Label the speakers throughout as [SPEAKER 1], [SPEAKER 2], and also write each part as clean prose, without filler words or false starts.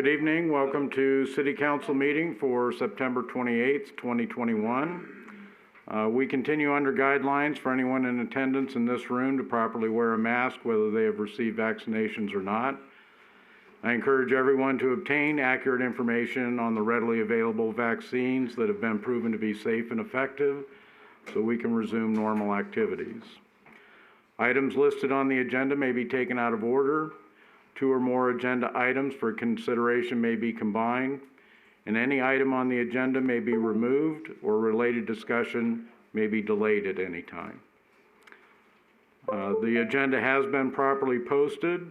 [SPEAKER 1] Good evening. Welcome to City Council meeting for September 28th, 2021. We continue under guidelines for anyone in attendance in this room to properly wear a mask, whether they have received vaccinations or not. I encourage everyone to obtain accurate information on the readily available vaccines that have been proven to be safe and effective so we can resume normal activities. Items listed on the agenda may be taken out of order. 2 or more agenda items for consideration may be combined, and any item on the agenda may be removed or related discussion may be delayed at any time. The agenda has been properly posted.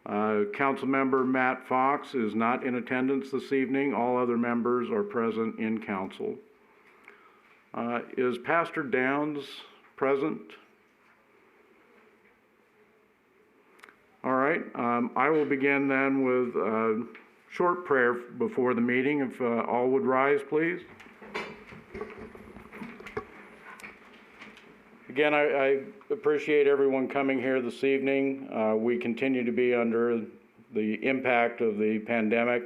[SPEAKER 1] Councilmember Matt Fox is not in attendance this evening. All other members are present in council. Is Pastor Downs present? All right, I will begin then with a short prayer before the meeting. If all would rise, please. Again, I appreciate everyone coming here this evening. We continue to be under the impact of the pandemic.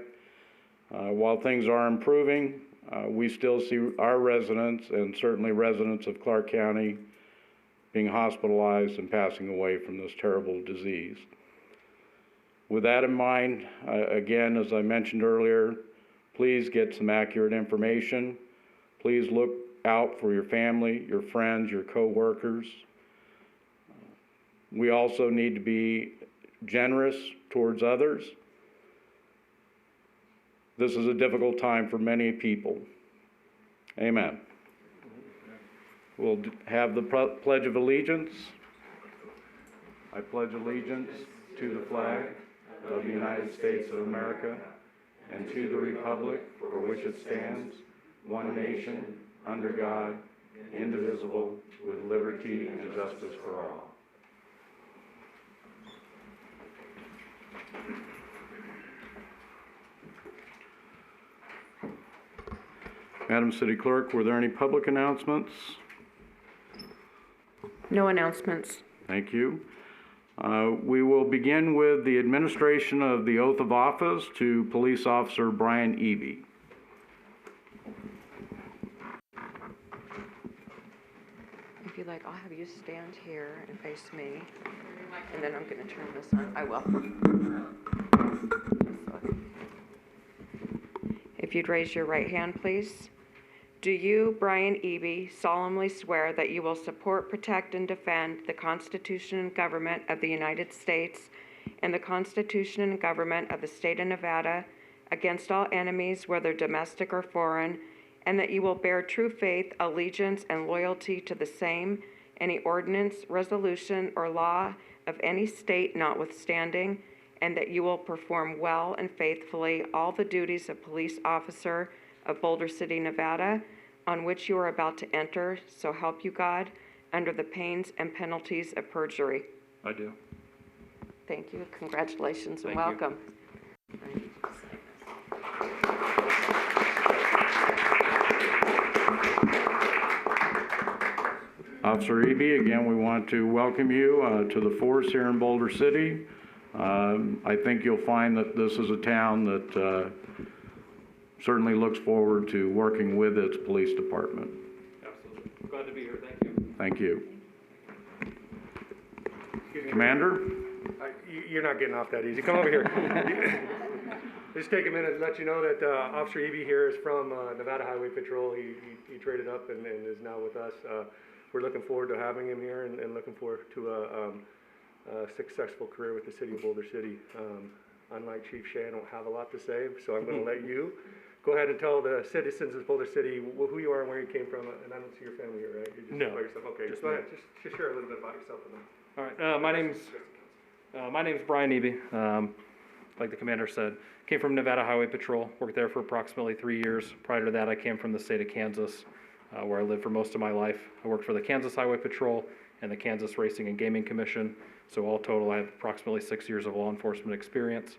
[SPEAKER 1] While things are improving, we still see our residents and certainly residents of Clark County being hospitalized and passing away from this terrible disease. With that in mind, again, as I mentioned earlier, please get some accurate information. Please look out for your family, your friends, your co-workers. We also need to be generous towards others. This is a difficult time for many people. Amen. We'll have the Pledge of Allegiance. I pledge allegiance to the flag of the United States of America and to the republic for which it stands, one nation, under God, indivisible, with liberty and justice for all. Madam City Clerk, were there any public announcements?
[SPEAKER 2] No announcements.
[SPEAKER 1] Thank you. We will begin with the administration of the oath of office to Police Officer Brian Eby.
[SPEAKER 2] If you'd like, I'll have you stand here and face me, and then I'm going to turn this on. I will. If you'd raise your right hand, please. Do you, Brian Eby, solemnly swear that you will support, protect, and defend the Constitution and government of the United States and the Constitution and government of the state of Nevada against all enemies, whether domestic or foreign, and that you will bear true faith, allegiance, and loyalty to the same, any ordinance, resolution, or law of any state notwithstanding, and that you will perform well and faithfully all the duties of police officer of Boulder City, Nevada, on which you are about to enter, so help you God, under the pains and penalties of perjury.
[SPEAKER 1] I do.
[SPEAKER 2] Thank you. Congratulations and
[SPEAKER 1] Thank
[SPEAKER 2] welcome.
[SPEAKER 1] Officer Eby, again, we want to welcome you to the force here in Boulder City. I think you'll find that this is a town that certainly looks forward to working with its police department.
[SPEAKER 3] Absolutely. Glad to be here. Thank you.
[SPEAKER 1] Thank you. Commander?
[SPEAKER 4] You're not getting off that easy. Come over here. Just take a minute to let you know that Officer Eby here is from Nevada Highway Patrol. He traded up and is now with us. We're looking forward to having him here and looking forward to a successful career with the city of Boulder City. Unlike Chief Shea, I don't have a lot to say, so I'm going to let you go ahead and tell the citizens of Boulder City who you are and where you came from. And I don't see your family here, right? You're just
[SPEAKER 3] No.
[SPEAKER 4] by yourself. Okay, just go ahead. Just share a little bit about yourself with them.
[SPEAKER 3] All right. My name's Brian Eby. Like the commander said, came from Nevada Highway Patrol. Worked there for approximately 3 years. Prior to that, I came from the state of Kansas, where I lived for most of my life. I worked for the Kansas Highway Patrol and the Kansas Racing and Gaming Commission. So all total, I have approximately 6 years of law enforcement experience.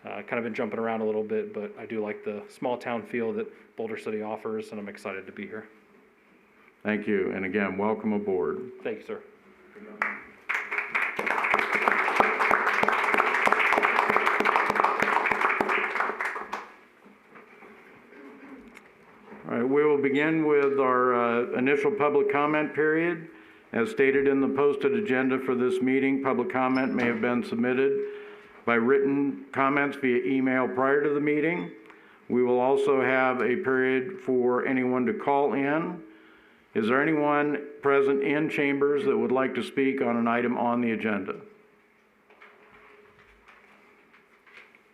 [SPEAKER 3] Kind of been jumping around a little bit, but I do like the small town feel that Boulder City offers, and I'm excited to be here.
[SPEAKER 1] Thank you, and again, welcome aboard.
[SPEAKER 3] Thank you, sir.
[SPEAKER 1] will begin with our initial public comment period. As stated in the posted agenda for this meeting, public comment may have been submitted by written comments via email prior to the meeting. We will also have a period for anyone to call in. Is there anyone present in chambers that would like to speak on an item on the agenda?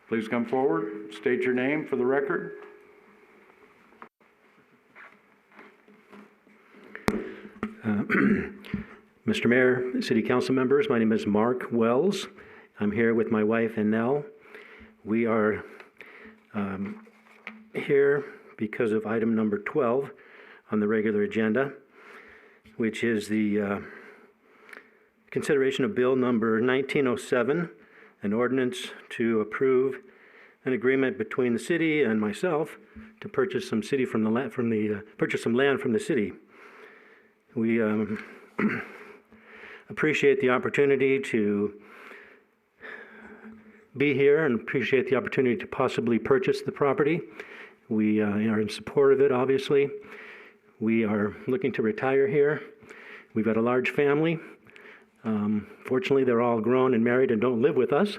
[SPEAKER 1] Please come forward, state your name for the record.
[SPEAKER 5] Mr. Mayor, City Council members, my name is Mark Wells. I'm here with my wife, Annelle. We are here because of item number 12 on the regular agenda, which is the consideration of bill number 1907, an ordinance to approve an agreement between the city and myself to purchase some land from the city. We appreciate the opportunity to be here and appreciate the opportunity to possibly purchase the property. We are in support of it, obviously. We are looking to retire here. We've got a large family. Fortunately, they're all grown and married and don't live with us,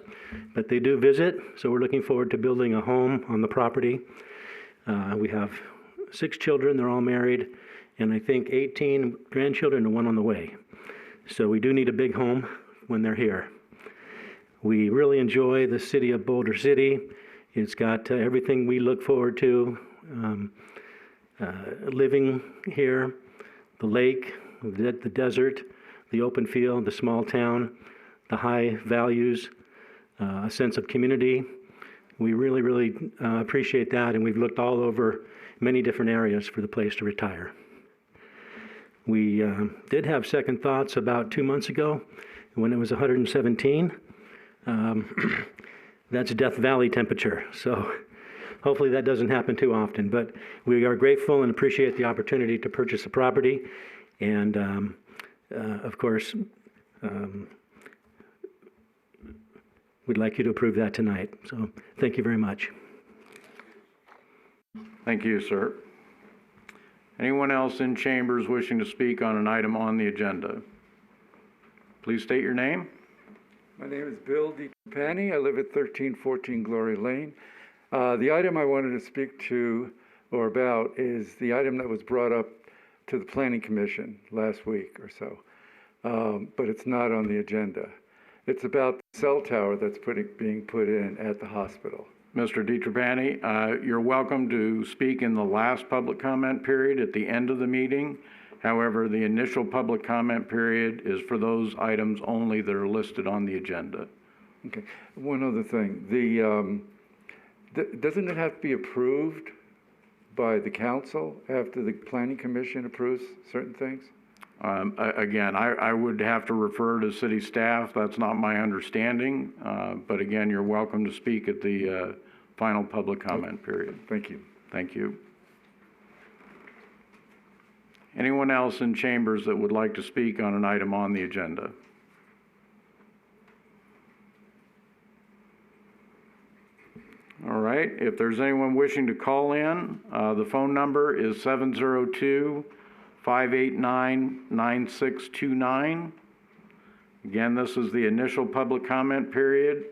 [SPEAKER 5] but they do visit, so we're looking forward to building a home on the property. We have 6 children, they're all married, and I think 18 grandchildren and 1 on the way. So we do need a big home when they're here. We really enjoy the city of Boulder City. It's got everything we look forward to, living here, the lake, the desert, the open field, the small town, the high values, a sense of community. We really appreciate that, and we've looked all over many different areas for the place to retire. We did have second thoughts about 2 months ago when it was 117. That's Death Valley temperature, so hopefully that doesn't happen too often. But we are grateful and appreciate the opportunity to purchase the property, and of course, we'd like you to approve that tonight. So thank you very much.
[SPEAKER 1] Thank you, sir. Anyone else in chambers wishing to speak on an item on the agenda? Please state your name.
[SPEAKER 6] My name is Bill DiTrapani. I live at 1314 Glory Lane. The item I wanted to speak to or about is the item that was brought up to the Planning Commission last week or so, but it's not on the agenda. It's about the cell tower that's being put in at the hospital.
[SPEAKER 1] Mr. DiTrapani, you're welcome to speak in the last public comment period at the end of the meeting. However, the initial public comment period is for those items only that are listed on the agenda.
[SPEAKER 6] Okay. One other thing. Doesn't it have to be approved by the council after the Planning Commission approves certain things?
[SPEAKER 1] Again, I would have to refer to city staff. That's not my understanding. But again, you're welcome to speak at the final public comment period.
[SPEAKER 6] Thank you.
[SPEAKER 1] Thank you. Anyone else in chambers that would like to speak on an item on the agenda? All right, if there's anyone wishing to call in, the phone number is 702-589-9629. Again, this is the initial public comment period.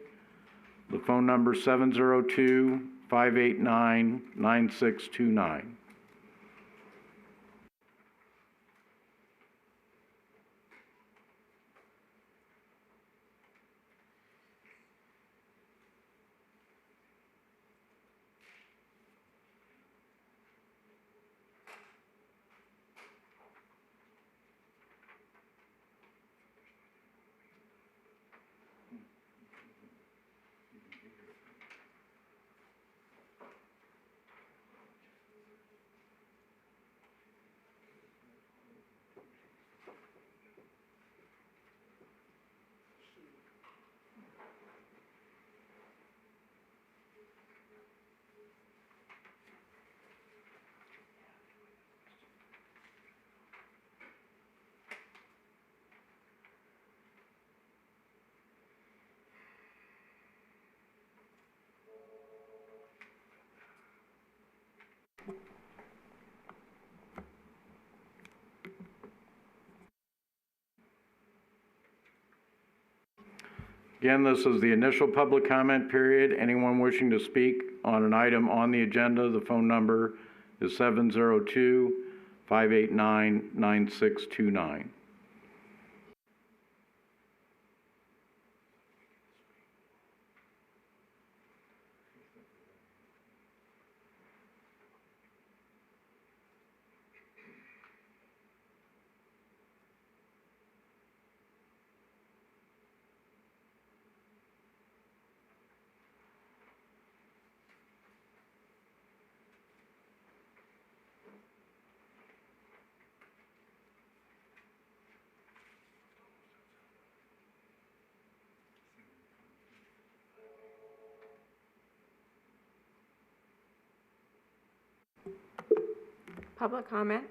[SPEAKER 1] The phone number 702-589-9629. Again, this is the initial public comment period. Anyone wishing to speak on an item on the agenda, the phone number is 702-589-9629.
[SPEAKER 2] Public comment?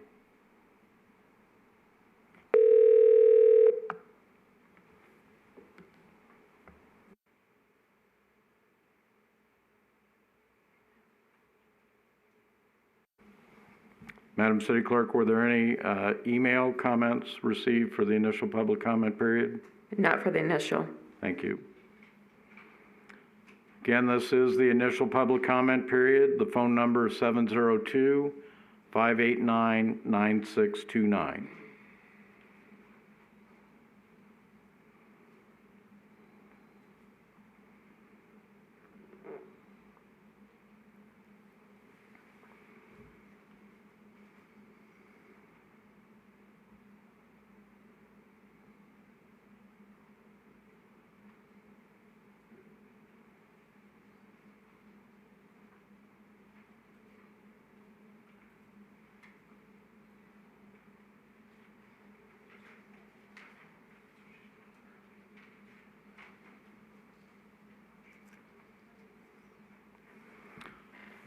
[SPEAKER 1] Madam City Clerk, were there any email comments received for the initial public comment period?
[SPEAKER 2] Not for the initial.
[SPEAKER 1] Thank you. Again, this is the initial public comment period. The phone number is 702-589-9629.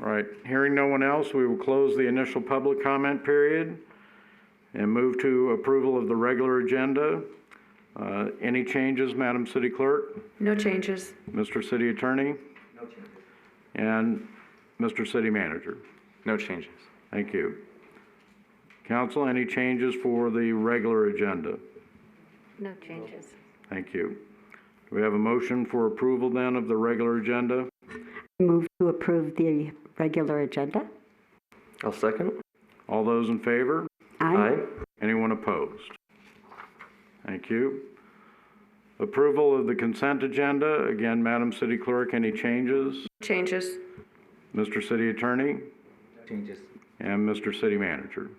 [SPEAKER 1] All right, hearing no one else, we will close the initial public comment period and move to approval of the regular agenda. Any changes, Madam City Clerk?
[SPEAKER 2] No changes.
[SPEAKER 1] Mr. City Attorney? No changes. And Mr. City Manager?
[SPEAKER 7] No changes.
[SPEAKER 1] Thank you. Council, any changes for the regular agenda?
[SPEAKER 8] No changes.
[SPEAKER 1] Thank you. Do we have a motion for approval then of the regular agenda?
[SPEAKER 8] Move to approve the regular agenda.
[SPEAKER 7] I'll second.
[SPEAKER 1] All those in favor?
[SPEAKER 8] Aye.
[SPEAKER 1] Anyone opposed? Thank you. Approval of the consent agenda. Again, Madam City Clerk, any changes?
[SPEAKER 2] Changes.
[SPEAKER 1] Mr. City Attorney?
[SPEAKER 7] Changes.
[SPEAKER 1] And Mr. City Manager?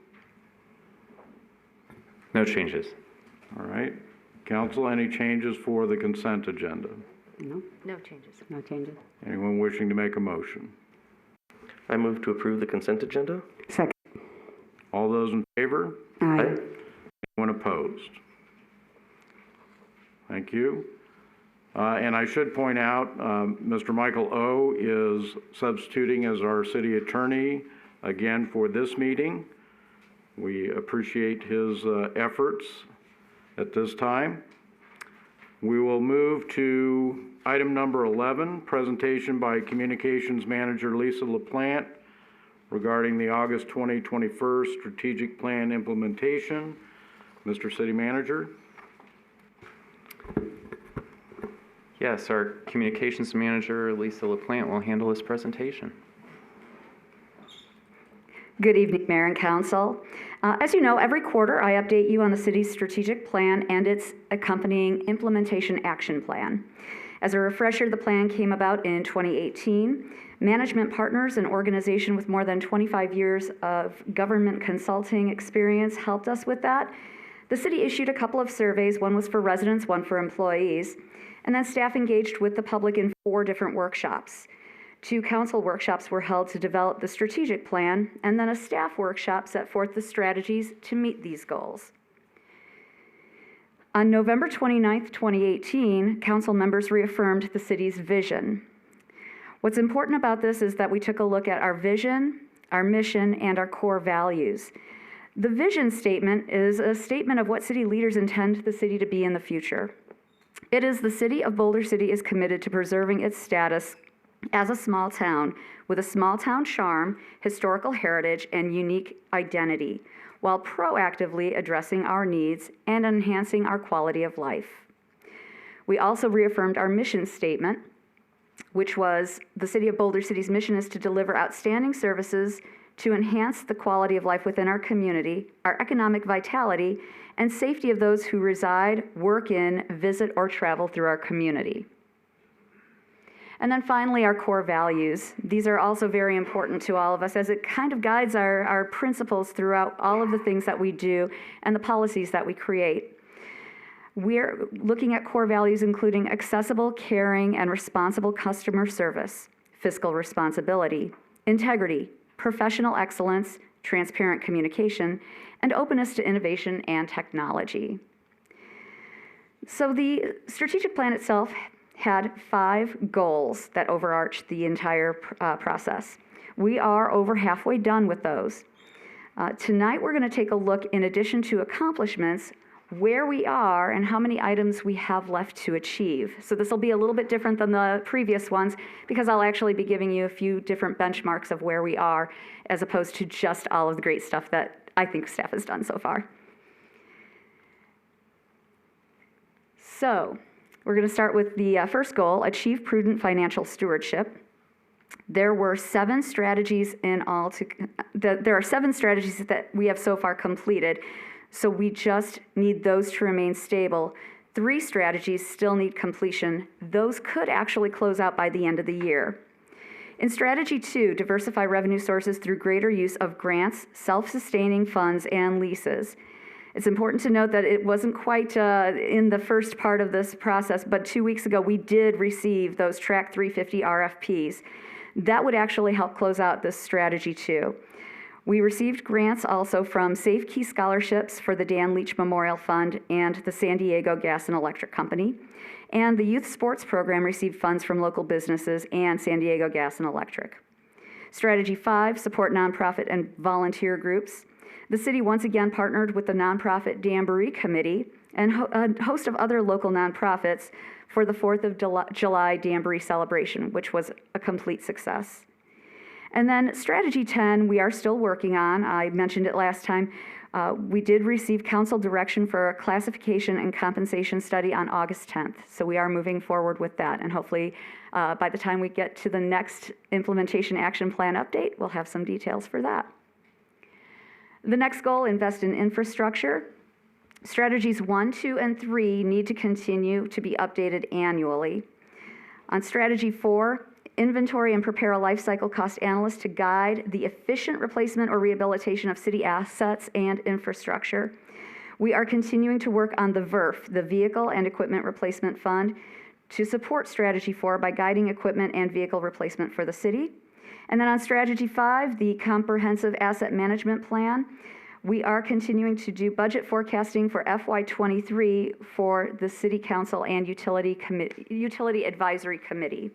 [SPEAKER 7] No changes.
[SPEAKER 1] All right. Council, any changes for the consent agenda?
[SPEAKER 8] No. No changes. No changes.
[SPEAKER 1] Anyone wishing to make a motion?
[SPEAKER 7] I move to approve the consent agenda.
[SPEAKER 8] Second.
[SPEAKER 1] All those in favor?
[SPEAKER 8] Aye.
[SPEAKER 1] Anyone opposed? Thank you. And I should point out, Mr. Michael O. is substituting as our city attorney again for this meeting. We appreciate his efforts at this time. We will move to item number 11, presentation by Communications Manager Lisa Laplante regarding the August 2021 strategic plan implementation. Mr. City Manager?
[SPEAKER 9] Yes, our Communications Manager, Lisa Laplante, will handle this presentation.
[SPEAKER 10] Good evening, Mayor and Council. As you know, every quarter I update you on the city's strategic plan and its accompanying implementation action plan. As a refresher, the plan came about in 2018. Management partners, an organization with more than 25 years of government consulting experience, helped us with that. The city issued a couple of surveys. One was for residents, one for employees. And then staff engaged with the public in 4 different workshops. 2 council workshops were held to develop the strategic plan, and then a staff workshop set forth the strategies to meet these goals. On November 29th, 2018, council members reaffirmed the city's vision. What's important about this is that we took a look at our vision, our mission, and our core values. The vision statement is a statement of what city leaders intend the city to be in the future. It is the city of Boulder City is committed to preserving its status as a small town with a small town charm, historical heritage, and unique identity, while proactively addressing our needs and enhancing our quality of life. We also reaffirmed our mission statement, which was the City of Boulder City's mission is to deliver outstanding services to enhance the quality of life within our community, our economic vitality, and safety of those who reside, work in, visit, or travel through our community. And then finally, our core values. These are also very important to all of us as it kind of guides our principles throughout all of the things that we do and the policies that we create. We're looking at core values including accessible, caring, and responsible customer service, fiscal responsibility, integrity, professional excellence, transparent communication, and openness to innovation and technology. So the strategic plan itself had 5 goals that overarched the entire process. We are over halfway done with those. Tonight we're going to take a look, in addition to accomplishments, where we are and how many items we have left to achieve. So this will be a little bit different than the previous ones because I'll actually be giving you a few different benchmarks of where we are as opposed to just all of the great stuff that I think staff has done so far. So we're going to start with the first goal, achieve prudent financial stewardship. There were 7 strategies in all. There are 7 strategies that we have so far completed, so we just need those to remain stable. 3 strategies still need completion. Those could actually close out by the end of the year. In strategy 2, diversify revenue sources through greater use of grants, self-sustaining funds, and leases. It's important to note that it wasn't quite in the first part of this process, but 2 weeks ago we did receive those Track 350 RFPs. That would actually help close out this strategy too. We received grants also from Safe Key Scholarships for the Dan Leach Memorial Fund and the San Diego Gas and Electric Company. And the Youth Sports Program received funds from local businesses and San Diego Gas and Electric. Strategy 5, support nonprofit and volunteer groups. The city once again partnered with the Nonprofit Jamboree Committee and a host of other local nonprofits for the 4th of July Jamboree celebration, which was a complete success. And then strategy 10, we are still working on. I mentioned it last time. We did receive council direction for a classification and compensation study on August 10th. So we are moving forward with that. And hopefully by the time we get to the next implementation action plan update, we'll have some details for that. The next goal, invest in infrastructure. Strategies 1, 2, and 3 need to continue to be updated annually. On strategy 4, inventory and prepare a life cycle cost analyst to guide the efficient replacement or rehabilitation of city assets and infrastructure. We are continuing to work on the VERF, the Vehicle and Equipment Replacement Fund, to support strategy 4 by guiding equipment and vehicle replacement for the city. And then on strategy 5, the comprehensive asset management plan, we are continuing to do budget forecasting for FY23 for the City Council and Utility Advisory Committee.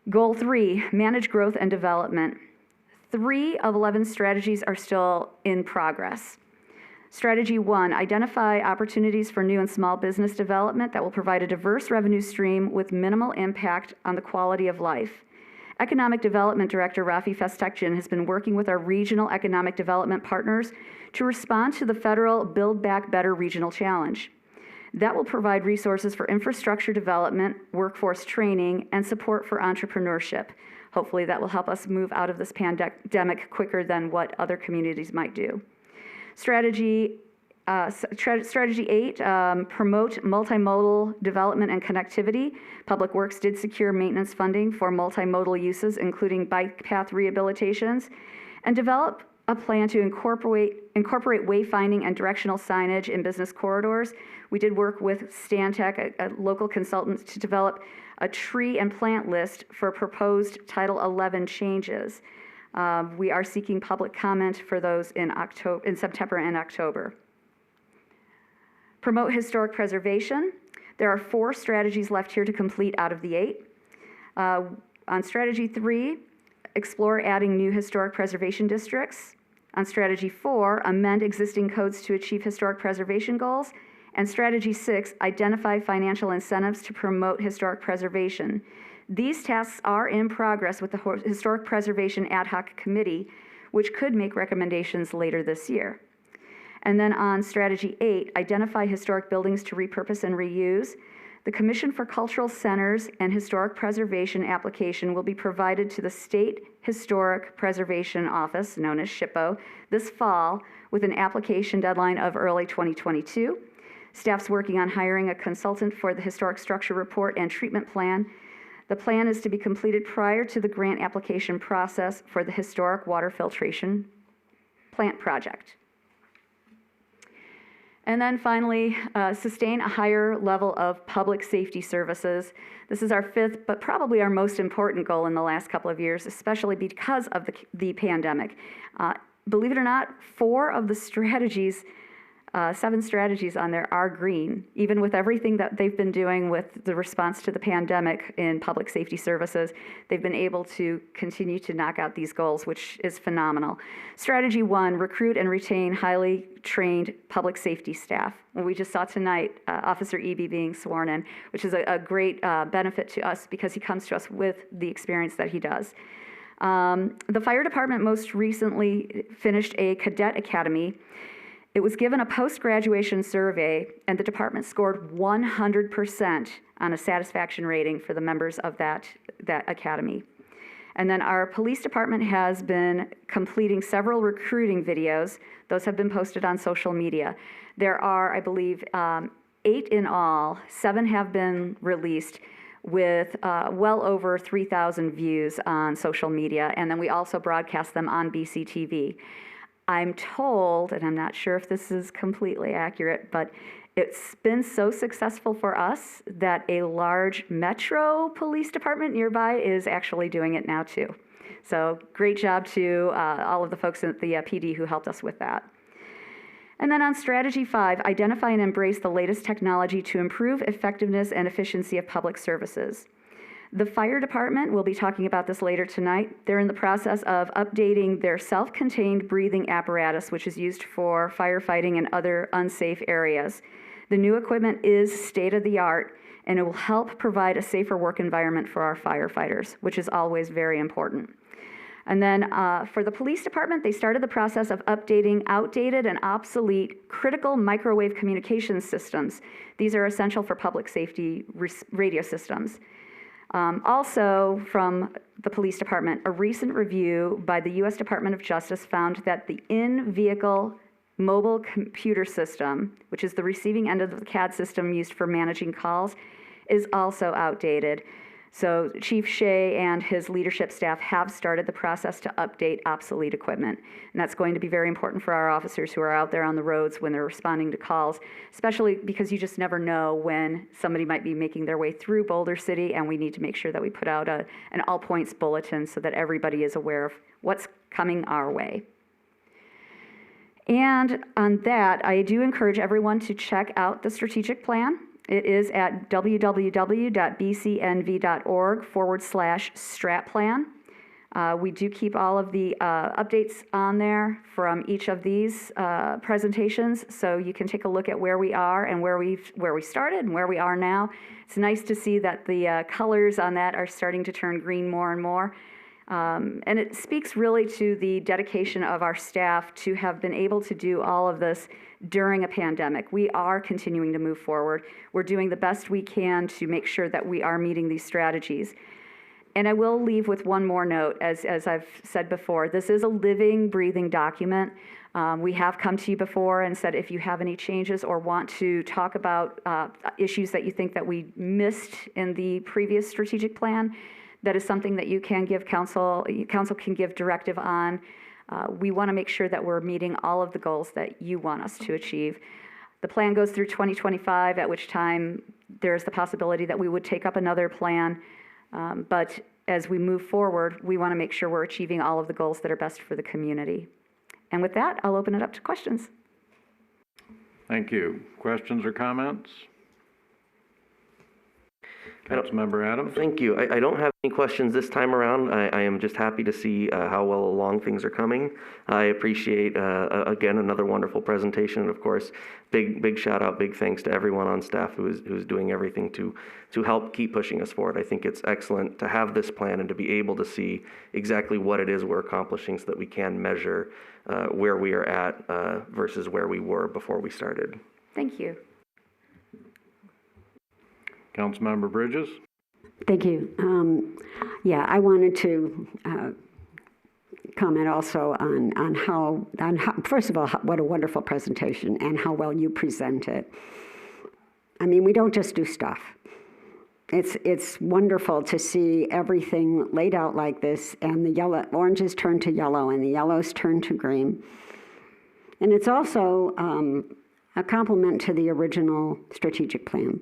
[SPEAKER 10] Goal 3, manage growth and development. 3 of 11 strategies are still in progress. Strategy 1, identify opportunities for new and small business development that will provide a diverse revenue stream with minimal impact on the quality of life. Economic Development Director Rafi Festekjian has been working with our regional economic development partners to respond to the federal Build Back Better Regional Challenge. That will provide resources for infrastructure development, workforce training, and support for entrepreneurship. Hopefully that will help us move out of this pandemic quicker than what other communities might do. Strategy 8, promote multimodal development and connectivity. Public Works did secure maintenance funding for multimodal uses, including bike path rehabilitations, and develop a plan to incorporate wayfinding and directional signage in business corridors. We did work with Stantec, a local consultant, to develop a tree and plant list for proposed Title 11 changes. We are seeking public comment for those in September and October. Promote historic preservation. There are 4 strategies left here to complete out of the 8. On strategy 3, explore adding new historic preservation districts. On strategy 4, amend existing codes to achieve historic preservation goals. And strategy 6, identify financial incentives to promote historic preservation. These tasks are in progress with the Historic Preservation Ad Hoc Committee, which could make recommendations later this year. And then on strategy 8, identify historic buildings to repurpose and reuse. The Commission for Cultural Centers and Historic Preservation application will be provided to the State Historic Preservation Office, known as SHPO, this fall with an application deadline of early 2022. Staff's working on hiring a consultant for the historic structure report and treatment plan. The plan is to be completed prior to the grant application process for the historic water filtration plant project. And then finally, sustain a higher level of public safety services. This is our fifth, but probably our most important goal in the last couple of years, especially because of the pandemic. Believe it or not, 4 of the strategies, 7 strategies on there are green, even with everything that they've been doing with the response to the pandemic in public safety services. They've been able to continue to knock out these goals, which is phenomenal. Strategy 1, recruit and retain highly trained public safety staff. Well, we just saw tonight Officer Eby being sworn in, which is a great benefit to us because he comes to us with the experience that he does. The fire department most recently finished a cadet academy. It was given a post-graduation survey, and the department scored 100% on a satisfaction rating for the members of that academy. And then our police department has been completing several recruiting videos. Those have been posted on social media. There are, I believe, 8 in all. 7 have been released with well over 3,000 views on social media, and then we also broadcast them on BCTV. I'm told, and I'm not sure if this is completely accurate, but it's been so successful for us that a large metro police department nearby is actually doing it now too. So great job to all of the folks at the PD who helped us with that. And then on strategy 5, identify and embrace the latest technology to improve effectiveness and efficiency of public services. The fire department, we'll be talking about this later tonight, they're in the process of updating their self-contained breathing apparatus, which is used for firefighting in other unsafe areas. The new equipment is state-of-the-art, and it will help provide a safer work environment for our firefighters, which is always very important. And then for the police department, they started the process of updating outdated and obsolete critical microwave communications systems. These are essential for public safety radio systems. Also from the police department, a recent review by the U.S. Department of Justice found that the in-vehicle mobile computer system, which is the receiving end of the CAD system used for managing calls, is also outdated. So Chief Shea and his leadership staff have started the process to update obsolete equipment. And that's going to be very important for our officers who are out there on the roads when they're responding to calls, especially because you just never know when somebody might be making their way through Boulder City, and we need to make sure that we put out an all points bulletin so that everybody is aware of what's coming our way. And on that, I do encourage everyone to check out the strategic plan. It is at www.bcnv.org/strat-plan. We do keep all of the updates on there from each of these presentations, so you can take a look at where we are and where we started and where we are now. It's nice to see that the colors on that are starting to turn green more and more. And it speaks really to the dedication of our staff to have been able to do all of this during a pandemic. We are continuing to move forward. We're doing the best we can to make sure that we are meeting these strategies. And I will leave with one more note, as I've said before, this is a living, breathing document. We have come to you before and said if you have any changes or want to talk about issues that you think that we missed in the previous strategic plan, that is something that you can give council can give directive on. We want to make sure that we're meeting all of the goals that you want us to achieve. The plan goes through 2025, at which time there's the possibility that we would take up another plan. But as we move forward, we want to make sure we're achieving all of the goals that are best for the community. And with that, I'll open it up to questions.
[SPEAKER 1] Thank you. Questions or comments? Councilmember Adams?
[SPEAKER 7] Thank you. I don't have any questions this time around. I am just happy to see how well along things are coming. I appreciate, again, another wonderful presentation. And of course, big shout out, big thanks to everyone on staff who's doing everything to help keep pushing us forward. I think it's excellent to have this plan and to be able to see exactly what it is we're accomplishing so that we can measure where we are at versus where we were before we started.
[SPEAKER 10] Thank you.
[SPEAKER 1] Councilmember Bridges?
[SPEAKER 8] Thank you. Yeah, I wanted to comment also on how, first of all, what a wonderful presentation and how well you present it. I mean, we don't just do stuff. It's wonderful to see everything laid out like this, and the oranges turn to yellow and the yellows turn to green. And it's also a compliment to the original strategic plan,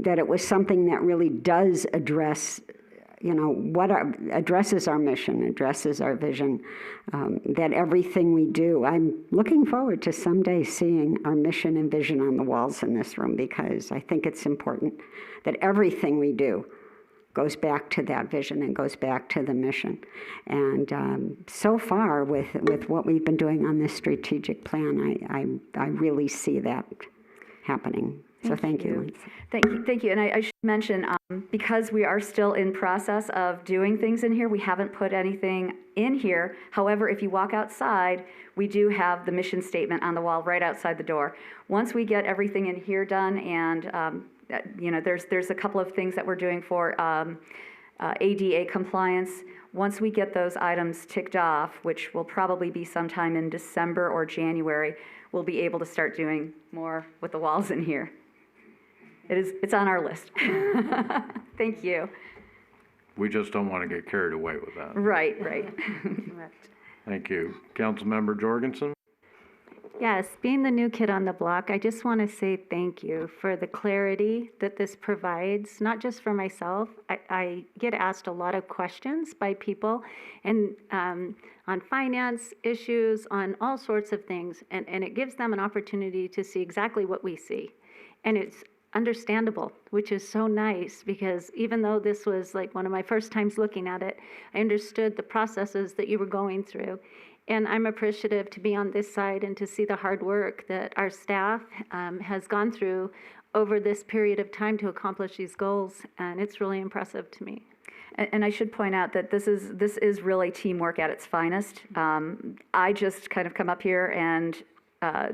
[SPEAKER 8] that it was something that really does address, addresses our mission, addresses our vision, that everything we do. I'm looking forward to someday seeing our mission and vision on the walls in this room, because I think it's important that everything we do goes back to that vision and goes back to the mission. And so far, with what we've been doing on this strategic plan, I really see that happening. So thank you.
[SPEAKER 10] Thank you. And I should mention, because we are still in process of doing things in here, we haven't put anything in here. However, if you walk outside, we do have the mission statement on the wall right outside the door. Once we get everything in here done, and there's a couple of things that we're doing for ADA compliance. Once we get those items ticked off, which will probably be sometime in December or January, we'll be able to start doing more with the walls in here. It's on our list. Thank you.
[SPEAKER 1] We just don't want to get carried away with that.
[SPEAKER 10] Right.
[SPEAKER 1] Thank you. Councilmember Jorgensen?
[SPEAKER 11] Yes, being the new kid on the block, I just want to say thank you for the clarity that this provides, not just for myself. I get asked a lot of questions by people and on finance issues, on all sorts of things, and it gives them an opportunity to see exactly what we see. And it's understandable, which is so nice, because even though this was like one of my first times looking at it, I understood the processes that you were going through. And I'm appreciative to be on this side and to see the hard work that our staff has gone through over this period of time to accomplish these goals, and it's really impressive to me.
[SPEAKER 10] And I should point out that this is really teamwork at its finest. I just kind of come up here and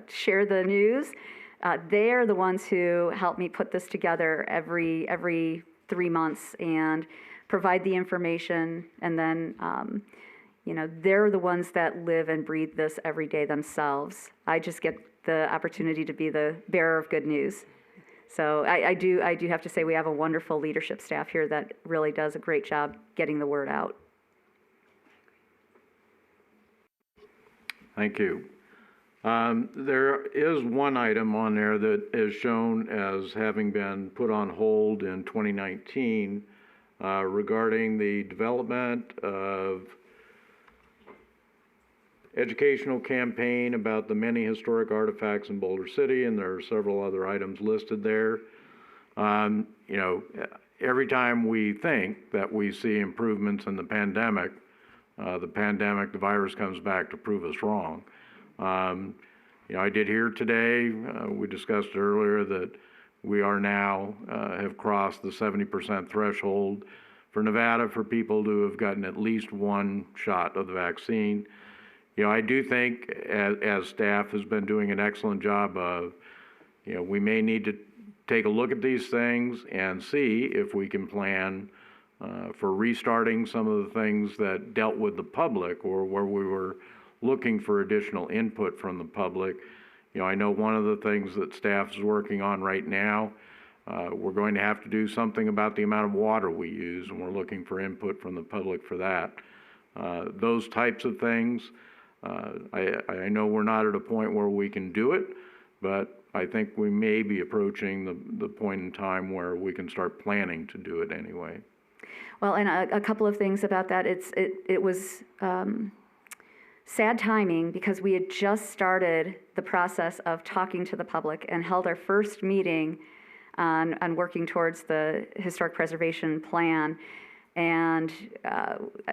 [SPEAKER 10] share the news. They're the ones who help me put this together every 3 months and provide the information, and then they're the ones that live and breathe this every day themselves. I just get the opportunity to be the bearer of good news. So I do have to say we have a wonderful leadership staff here that really does a great job getting the word out.
[SPEAKER 1] Thank you. There is one item on there that is shown as having been put on hold in 2019 regarding the development of educational campaign about the many historic artifacts in Boulder City, and there are several other items listed there. Every time we think that we see improvements in the pandemic, the virus comes back to prove us wrong. I did hear today, we discussed earlier, that we are now have crossed the 70% threshold for Nevada for people to have gotten at least one shot of the vaccine. I do think as staff has been doing an excellent job of, we may need to take a look at these things and see if we can plan for restarting some of the things that dealt with the public, or where we were looking for additional input from the public. I know one of the things that staff is working on right now, we're going to have to do something about the amount of water we use, and we're looking for input from the public for that. Those types of things, I know we're not at a point where we can do it, but I think we may be approaching the point in time where we can start planning to do it anyway.
[SPEAKER 10] Well, and a couple of things about that. It was sad timing, because we had just started the process of talking to the public and held our first meeting on working towards the historic preservation plan. And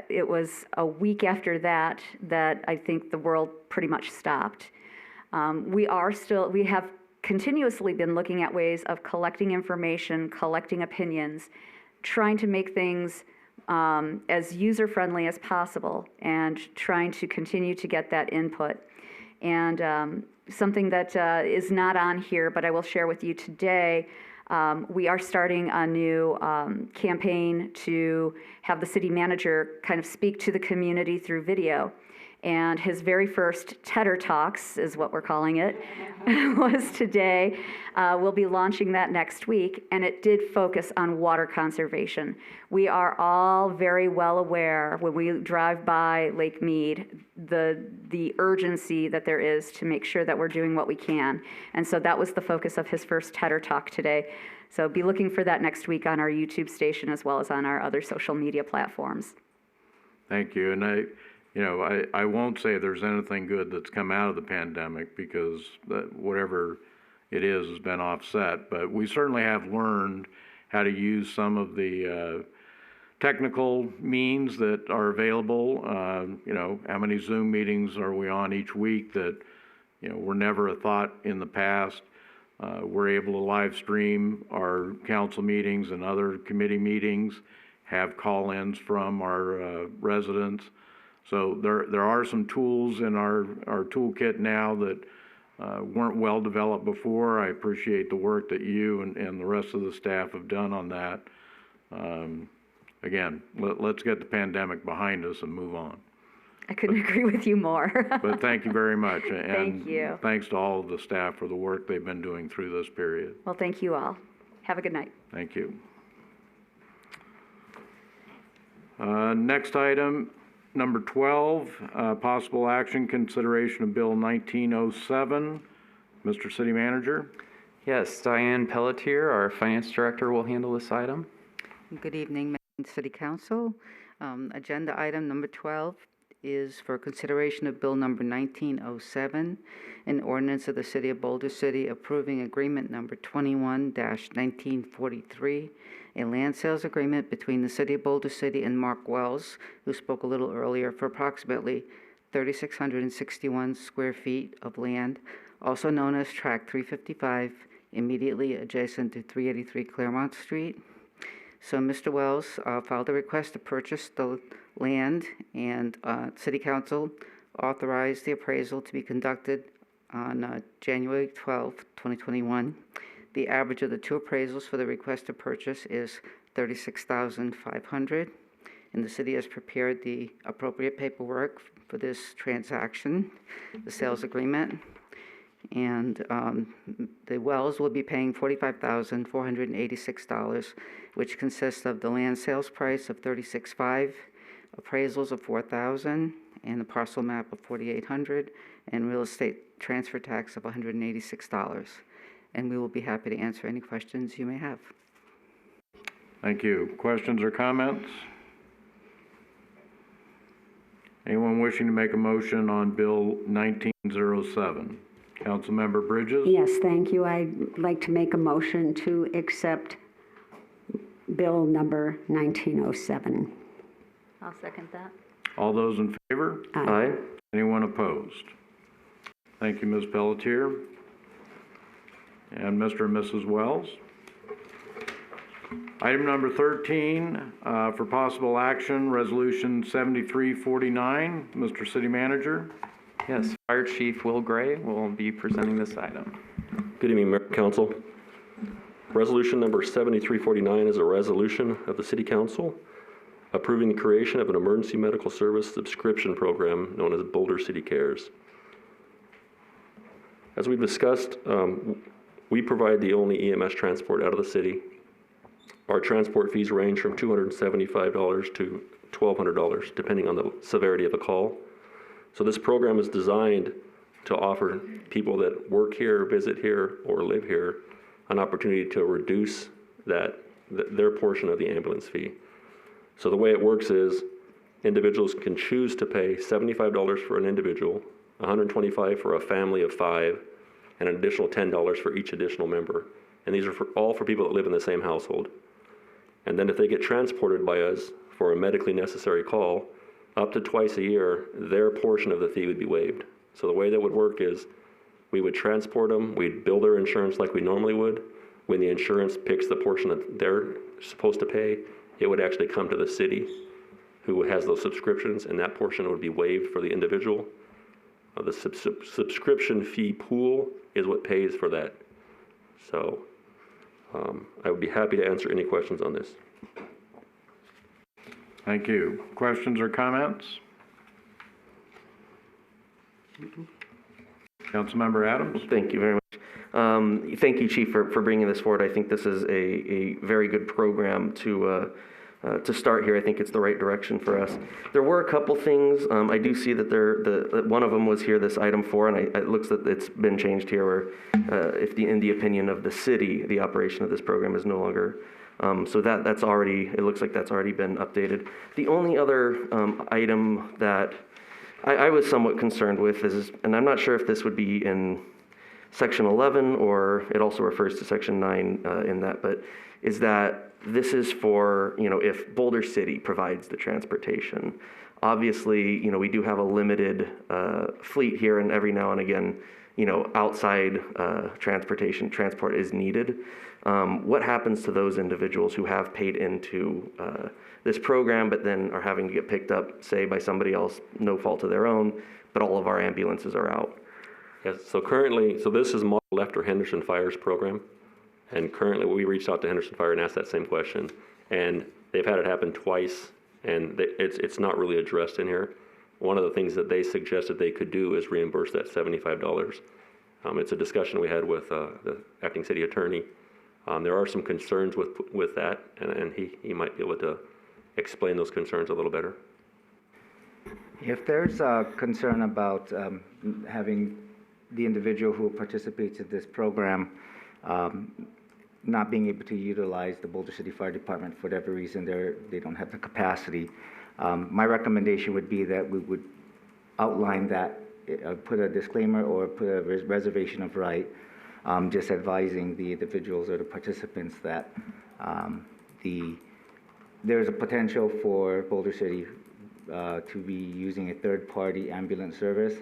[SPEAKER 10] it was a week after that that I think the world pretty much stopped. We have continuously been looking at ways of collecting information, collecting opinions, trying to make things as user-friendly as possible, and trying to continue to get that input. And something that is not on here, but I will share with you today, we are starting a new campaign to have the city manager kind of speak to the community through video. And his very first TEDer Talks, is what we're calling it, was today. We'll be launching that next week, and it did focus on water conservation. We are all very well aware when we drive by Lake Mead, the urgency that there is to make sure that we're doing what we can. And so that was the focus of his first TEDer Talk today. So be looking for that next week on our YouTube station as well as on our other social media platforms.
[SPEAKER 1] Thank you. And I won't say there's anything good that's come out of the pandemic, because whatever it is has been offset. But we certainly have learned how to use some of the technical means that are available. How many Zoom meetings are we on each week that, were never a thought in the past. We're able to live stream our council meetings and other committee meetings, have call-ins from our residents. So there are some tools in our toolkit now that weren't well developed before. I appreciate the work that you and the rest of the staff have done on that. Again, let's get the pandemic behind us and move on.
[SPEAKER 10] I couldn't agree with you more.
[SPEAKER 1] But thank you very much. And
[SPEAKER 10] Thank you.
[SPEAKER 1] Thanks to all of the staff for the work they've been doing through this period.
[SPEAKER 10] Well, thank you all. Have a good night.
[SPEAKER 1] Thank you. Next item, number 12, possible action, consideration of Bill 1907. Mr. City Manager.
[SPEAKER 9] Yes, Diane Pelletier, our Finance Director, will handle this item.
[SPEAKER 12] Good evening, Mayor and City Council. Agenda item number 12 is for consideration of Bill number 1907, an ordinance of the City of Boulder City approving agreement number 21-1943, a land sales agreement between the City of Boulder City and Mark Wells, who spoke a little earlier, for approximately 3,661 square feet of land, also known as Tract 355, immediately adjacent to 383 Claremont Street. So Mr. Wells filed a request to purchase the land, and City Council authorized the appraisal to be conducted on January 12, 2021. The average of the two appraisals for the request to purchase is $36,500, and the city has prepared the appropriate paperwork for this transaction, the sales agreement. And the Wells will be paying $45,486, which consists of the land sales price of $36,500, appraisals of $4,000, and the parcel map of $4,800, and real estate transfer tax of $186. And we will be happy to answer any questions you may have.
[SPEAKER 1] Thank you. Questions or comments? Anyone wishing to make a motion on Bill 1907? Councilmember Bridges?
[SPEAKER 8] Yes, thank you. I'd like to make a motion to accept Bill number 1907.
[SPEAKER 10] I'll second that.
[SPEAKER 1] All those in favor?
[SPEAKER 7] Aye.
[SPEAKER 1] Anyone opposed? Thank you, Ms. Pelletier. And Mr. and Mrs. Wells. Item number 13, for possible action, Resolution 7349. Mr. City Manager.
[SPEAKER 9] Yes, Fire Chief Will Gray will be presenting this item.
[SPEAKER 13] Good evening, Mayor and Council. Resolution number 7349 is a resolution of the City Council approving the creation of an emergency medical service subscription program known as Boulder City Cares. As we've discussed, we provide the only EMS transport out of the city. Our transport fees range from $275 to $1,200, depending on the severity of the call. So this program is designed to offer people that work here, visit here, or live here an opportunity to reduce their portion of the ambulance fee. So the way it works is individuals can choose to pay $75 for an individual, $125 for a family of 5, and an additional $10 for each additional member. and these are all for people that live in the same household. And then if they get transported by us for a medically necessary call, up to twice a year, their portion of the fee would be waived. So the way that would work is we would transport them, we'd bill their insurance like we normally would. When the insurance picks the portion that they're supposed to pay, it would actually come to the city who has those subscriptions, and that portion would be waived for the individual. The subscription fee pool is what pays for that. So I would be happy to answer any questions on this.
[SPEAKER 1] Thank you. Questions or comments? Councilmember Adams?
[SPEAKER 7] Thank you very much. Thank you, Chief, for bringing this forward. I think this is a very good program to start here. I think it's the right direction for us. There were a couple things. I do see that one of them was here, this item 4, and it looks that it's been changed here where in the opinion of the city, the operation of this program is no longer. So that's already, it looks like that's already been updated. The only other item that I was somewhat concerned with is, and I'm not sure if this would be in Section 11 or it also refers to Section 9 in that, but is that this is for, if Boulder City provides the transportation. Obviously, we do have a limited fleet here, and every now and again, outside transport is needed. What happens to those individuals who have paid into this program, but then are having to get picked up, say, by somebody else, no fault of their own, but all of our ambulances are out?
[SPEAKER 13] Yes, so currently, this is modeled after Henderson Fire's program. And currently, we reached out to Henderson Fire and asked that same question. And they've had it happen twice, and it's not really addressed in here. One of the things that they suggested they could do is reimburse that $75. It's a discussion we had with the acting city attorney. There are some concerns with that, and he might be able to explain those concerns a little better.
[SPEAKER 14] If there's a concern about having the individual who participates in this program not being able to utilize the Boulder City Fire Department for whatever reason, they don't have the capacity, my recommendation would be that we would outline that, put a disclaimer or put a reservation of right, just advising the individuals or the participants that there's a potential for Boulder City to be using a third-party ambulance service.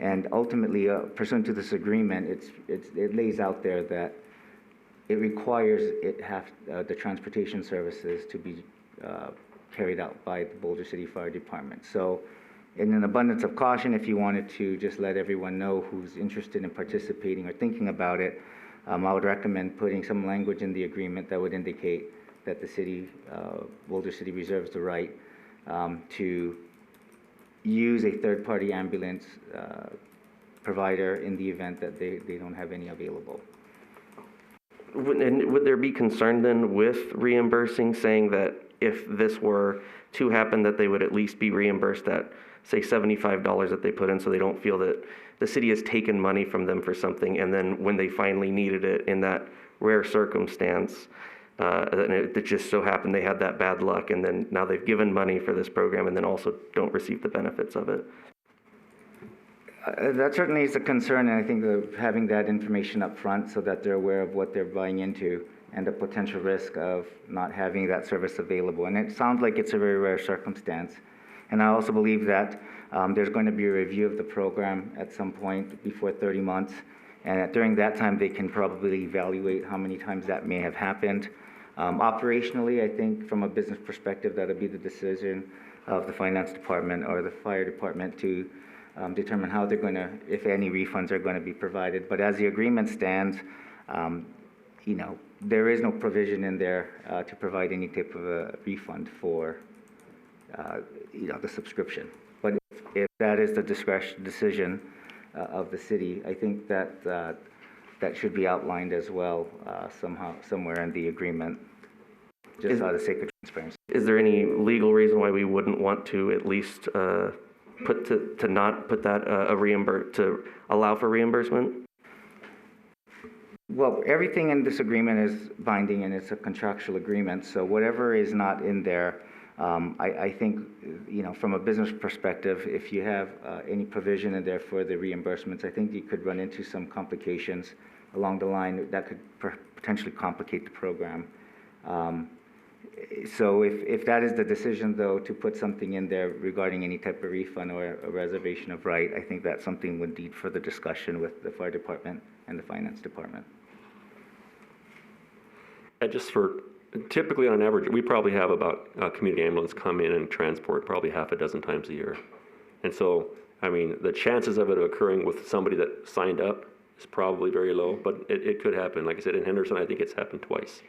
[SPEAKER 14] And ultimately, pursuant to this agreement, it lays out there that it requires the transportation services to be carried out by the Boulder City Fire Department. So in an abundance of caution, if you wanted to just let everyone know who's interested in participating or thinking about it, I would recommend putting some language in the agreement that would indicate that the city, Boulder City, reserves the right to use a third-party ambulance provider in the event that they don't have any available.
[SPEAKER 7] And would there be concern then with reimbursing, saying that if this were to happen, that they would at least be reimbursed that, say, $75 that they put in, so they don't feel that the city has taken money from them for something, and then when they finally needed it in that rare circumstance, and it just so happened they had that bad luck, and then now they've given money for this program and then also don't receive the benefits of it?
[SPEAKER 14] That certainly is a concern, and I think having that information up front so that they're aware of what they're buying into and the potential risk of not having that service available. And it sounds like it's a very rare circumstance. And I also believe that there's going to be a review of the program at some point before 30 months. And during that time, they can probably evaluate how many times that may have happened. Operationally, I think from a business perspective, that'll be the decision of the finance department or the fire department to determine how they're going to, if any refunds are going to be provided. But as the agreement stands, there is no provision in there to provide any type of a refund for, the subscription. But if that is the decision of the city, I think that that should be outlined as well somewhere in the agreement, just out of the sake of transparency.
[SPEAKER 7] Is there any legal reason why we wouldn't want to at least not put that to allow for reimbursement?
[SPEAKER 14] Well, everything in this agreement is binding and it's a contractual agreement. So whatever is not in there, I think, from a business perspective, if you have any provision in there for the reimbursements, I think you could run into some complications along the line that could potentially complicate the program. So if that is the decision, though, to put something in there regarding any type of refund or a reservation of right, I think that's something would need further discussion with the fire department and the finance department.
[SPEAKER 13] Typically on average, we probably have about community ambulance come in and transport probably half a dozen times a year. And so, I mean, the chances of it occurring with somebody that signed up is probably very low, but it could happen. Like I said, in Henderson, I think it's happened twice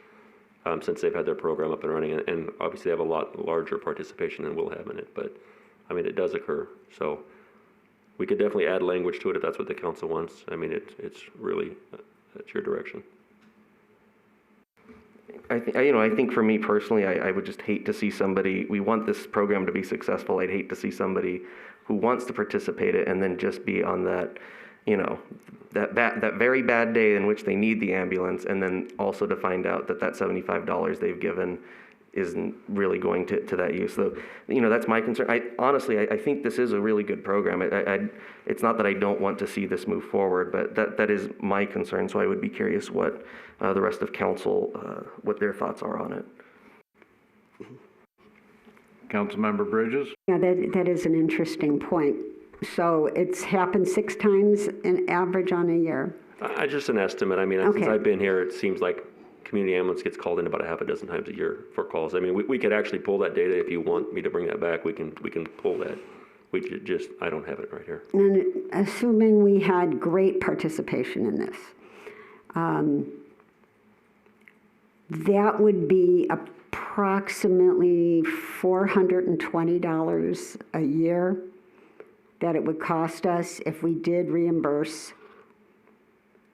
[SPEAKER 13] since they've had their program up and running. And obviously they have a lot larger participation than we'll have in it. But, I mean, it does occur. So we could definitely add language to it if that's what the council wants. I mean, it's really, that's your direction.
[SPEAKER 7] I think for me personally, I would just hate to see somebody, we want this program to be successful. I'd hate to see somebody who wants to participate it and then just be on that, that very bad day in which they need the ambulance, and then also to find out that $75 they've given isn't really going to that use. So, that's my concern. I think this is a really good program. It's not that I don't want to see this move forward, but that is my concern. So I would be curious what the rest of council, what their thoughts are on it.
[SPEAKER 1] Councilmember Bridges?
[SPEAKER 8] Yeah, that is an interesting point. So it's happened 6 times in average on a year.
[SPEAKER 13] Just an estimate. I mean,
[SPEAKER 8] Okay.
[SPEAKER 13] since I've been here, it seems like community ambulance gets called in about a half a dozen times a year for calls. I mean, we could actually pull that data if you want me to bring that back. We can pull that. I don't have it right here.
[SPEAKER 8] And assuming we had great participation in this, that would be approximately $420 a year that it would cost us if we did reimburse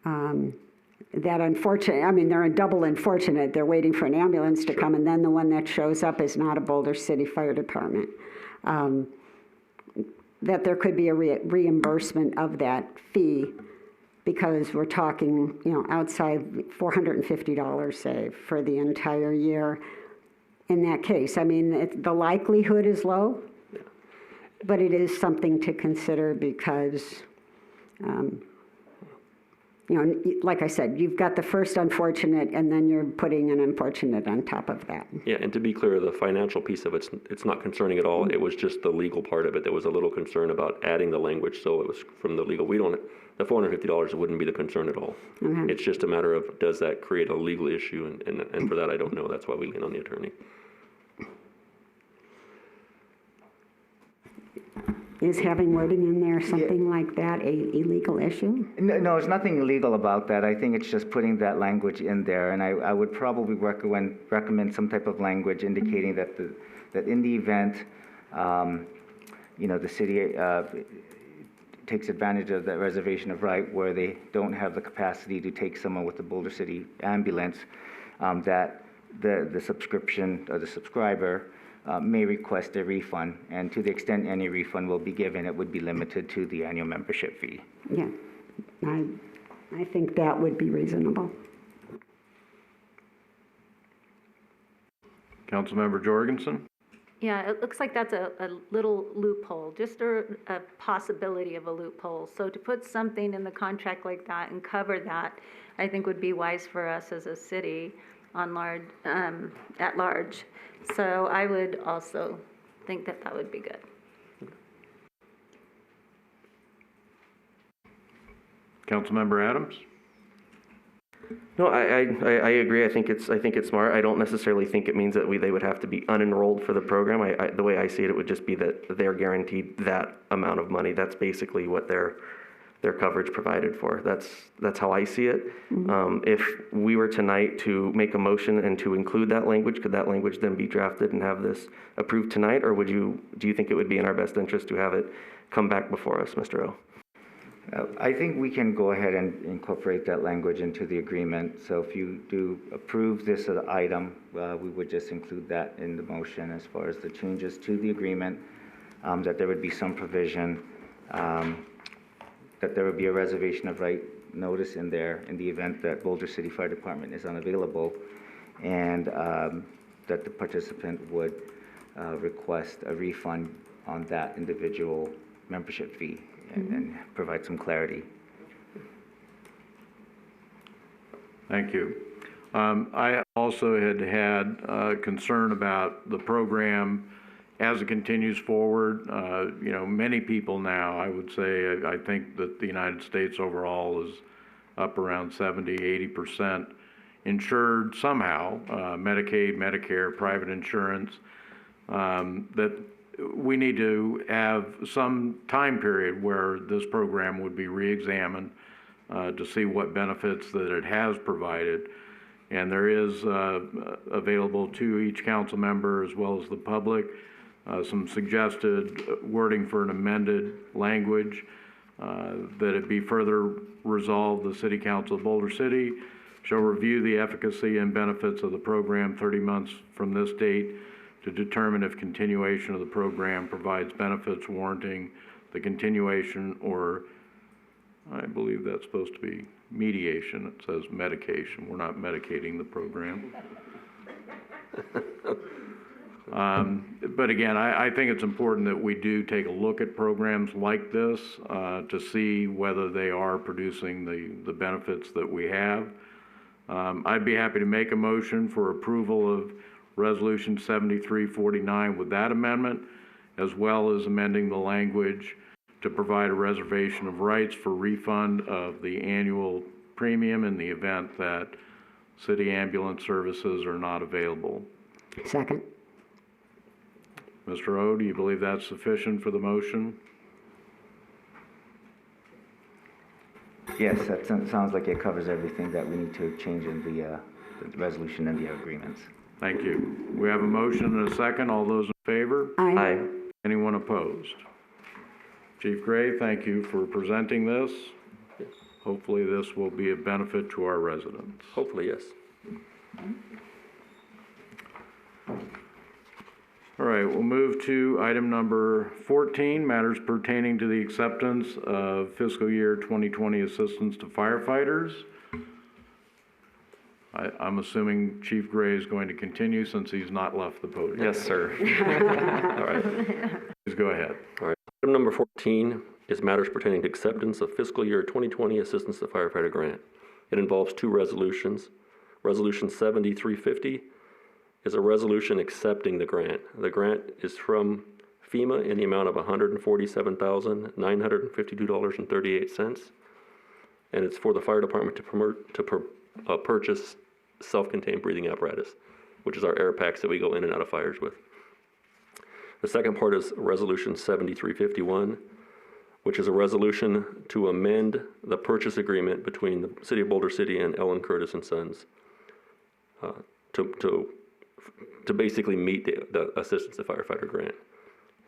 [SPEAKER 8] that. Unfortunate, I mean, they're double unfortunate. They're waiting for an ambulance to come, and then the one that shows up is not a Boulder City Fire Department. That there could be a reimbursement of that fee, because we're talking, outside $450, say, for the entire year. In that case, I mean, the likelihood is low, but it is something to consider because, like I said, you've got the first unfortunate, and then you're putting an unfortunate on top of that.
[SPEAKER 13] Yeah, and to be clear, the financial piece of it's not concerning at all. It was just the legal part of it. There was a little concern about adding the language, so it was from the legal. The $450 wouldn't be the concern at all.
[SPEAKER 8] Mm-hmm.
[SPEAKER 13] It's just a matter of, does that create a legal issue? And for that, I don't know. That's why we lean on the attorney.
[SPEAKER 8] Is having wording in there something like that a illegal issue?
[SPEAKER 14] No, there's nothing illegal about that. I think it's just putting that language in there, and I would probably recommend some type of language indicating that in the event, the city takes advantage of that reservation of right where they don't have the capacity to take someone with the Boulder City ambulance, that the subscription or the subscriber may request a refund, and to the extent any refund will be given, it would be limited to the annual membership fee.
[SPEAKER 8] Yeah, I think that would be reasonable.
[SPEAKER 1] Councilmember Jorgensen?
[SPEAKER 11] Yeah, it looks like that's a little loophole, just a possibility of a loophole. So to put something in the contract like that and cover that, I think would be wise for us as a city at large. So I would also think that would be good.
[SPEAKER 1] Councilmember Adams?
[SPEAKER 7] No, I agree. I think it's smart. I don't necessarily think it means that they would have to be unenrolled for the program. The way I see it, it would just be that they're guaranteed that amount of money. That's basically what their coverage provided for. That's how I see it.
[SPEAKER 8] Mm-hmm.
[SPEAKER 7] If we were tonight to make a motion and to include that language, could that language then be drafted and have this approved tonight, or do you think it would be in our best interest to have it come back before us, Mr. O?
[SPEAKER 14] I think we can go ahead and incorporate that language into the agreement. So if you do approve this item, we would just include that in the motion as far as the changes to the agreement, that there would be some provision, that there would be a reservation of right notice in there in the event that Boulder City Fire Department is unavailable, and that the participant would request a refund on that individual membership fee and provide some clarity.
[SPEAKER 1] Thank you. I also had concern about the program as it continues forward. Many people now, I would say, I think that the United States overall is up around 70, 80% insured somehow, Medicaid, Medicare, private insurance, that we need to have some time period where this program would be re-examined to see what benefits that it has provided. And there is available to each council member as well as the public some suggested wording for an amended language, that it be further resolved the City Council of Boulder City shall review the efficacy and benefits of the program 30 months from this date to determine if continuation of the program provides benefits warranting the continuation, or I believe that's supposed to be mediation. It says medication. We're not medicating the program. But again, I think it's important that we do take a look at programs like this to see whether they are producing the benefits that we have. I'd be happy to make a motion for approval of Resolution 7349 with that amendment, as well as amending the language to provide a reservation of rights for refund of the annual premium in the event that city ambulance services are not available.
[SPEAKER 8] Second.
[SPEAKER 1] Mr. O, do you believe that's sufficient for the motion?
[SPEAKER 14] Yes, that sounds like it covers everything that we need to change in the resolution and the agreements.
[SPEAKER 1] Thank you. We have a motion and a second. All those in favor?
[SPEAKER 8] Aye.
[SPEAKER 1] Anyone opposed? Chief Gray, thank you for presenting this. Hopefully this will be of benefit to our residents.
[SPEAKER 13] Hopefully, yes.
[SPEAKER 1] All right, we'll move to item number 14, matters pertaining to the acceptance of fiscal year 2020 assistance to firefighters. I'm assuming Chief Gray is going to continue since he's not left the podium.
[SPEAKER 3] Yes, sir.
[SPEAKER 13] All right.
[SPEAKER 1] Please go ahead.
[SPEAKER 13] All right. Item number 14 is matters pertaining to acceptance of fiscal year 2020 assistance to firefighter grant. It involves two resolutions. Resolution 7350 is a resolution accepting the grant. The grant is from FEMA in the amount of $147,952.38, and it's for the fire department to purchase self-contained breathing apparatus, which is our air packs that we go in and out of fires with. The second part is Resolution 7351, which is a resolution to amend the purchase agreement between the City of Boulder City and Ellen Curtis and Sons to basically meet the assistance to firefighter grant.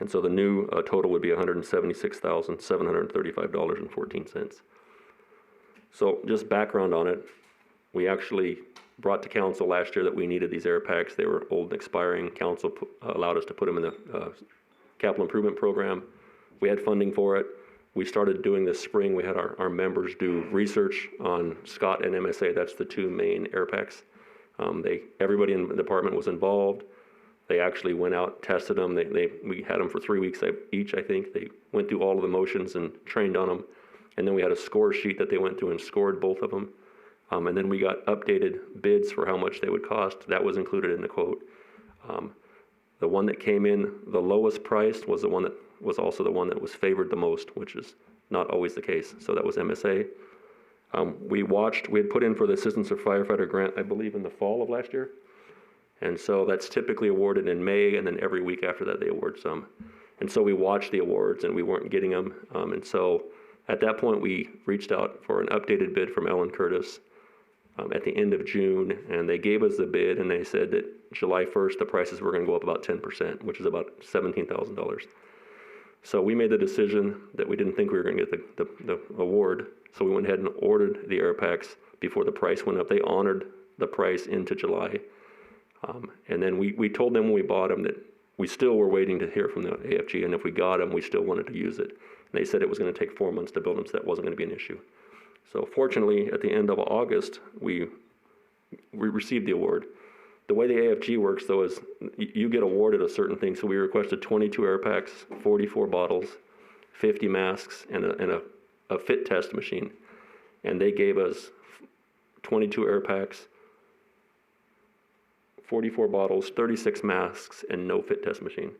[SPEAKER 13] And so the new total would be $176,735.14. So just background on it, we actually brought to council last year that we needed these air packs. They were old and expiring. Council allowed us to put them in the capital improvement program. We had funding for it. We started doing this spring. We had our members do research on Scott and MSA. That's the two main air packs. Everybody in the department was involved. They actually went out, tested them. We had them for 3 weeks each, I think. They went through all of the motions and trained on them. And then we had a score sheet that they went through and scored both of them. And then we got updated bids for how much they would cost. That was included in the quote. The one that came in the lowest priced was the one that was also the one that was favored the most, which is not always the case. So that was MSA. We had put in for the Assistance of Firefighter grant, I believe, in the fall of last year. And so that's typically awarded in May, and then every week after that they award some. And so we watched the awards, and we weren't getting them. And so at that point, we reached out for an updated bid from Ellen Curtis at the end of June, and they gave us the bid, and they said that July 1st, the prices were going to go up about 10%, which is about $17,000. So we made the decision that we didn't think we were going to get the award, so we went ahead and ordered the air packs before the price went up. They honored the price into July. And then we told them when we bought them that we still were waiting to hear from the AFG, and if we got them, we still wanted to use it. And they said it was going to take 4 months to build them, so that wasn't going to be an issue. So fortunately, at the end of August, we received the award. The way the AFG works, though, is you get awarded a certain thing. So we requested 22 air packs, 44 bottles, 50 masks, and a fit test machine. And they gave us 22 air packs, 44 bottles, 36 masks, and no fit test machine.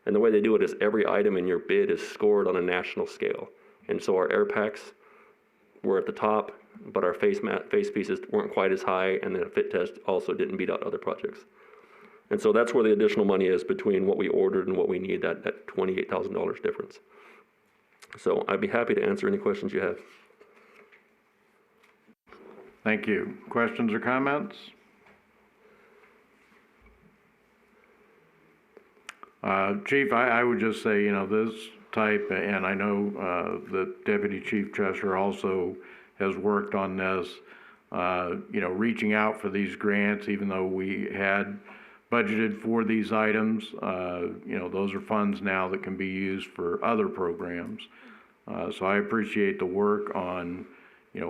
[SPEAKER 13] And the way they do it is every item in your bid is scored on a national scale. And so our air packs were at the top, but our face pieces weren't quite as high, and then a fit test also didn't beat out other projects. And so that's where the additional money is between what we ordered and what we need, that $28,000 difference. So I'd be happy to answer any questions you have.
[SPEAKER 1] Thank you. Questions or comments? Chief, I would just say, this type, and I know that Deputy Chief Cheshire also has worked on this, reaching out for these grants, even though we had budgeted for these items, those are funds now that can be used for other programs. So I appreciate the work on,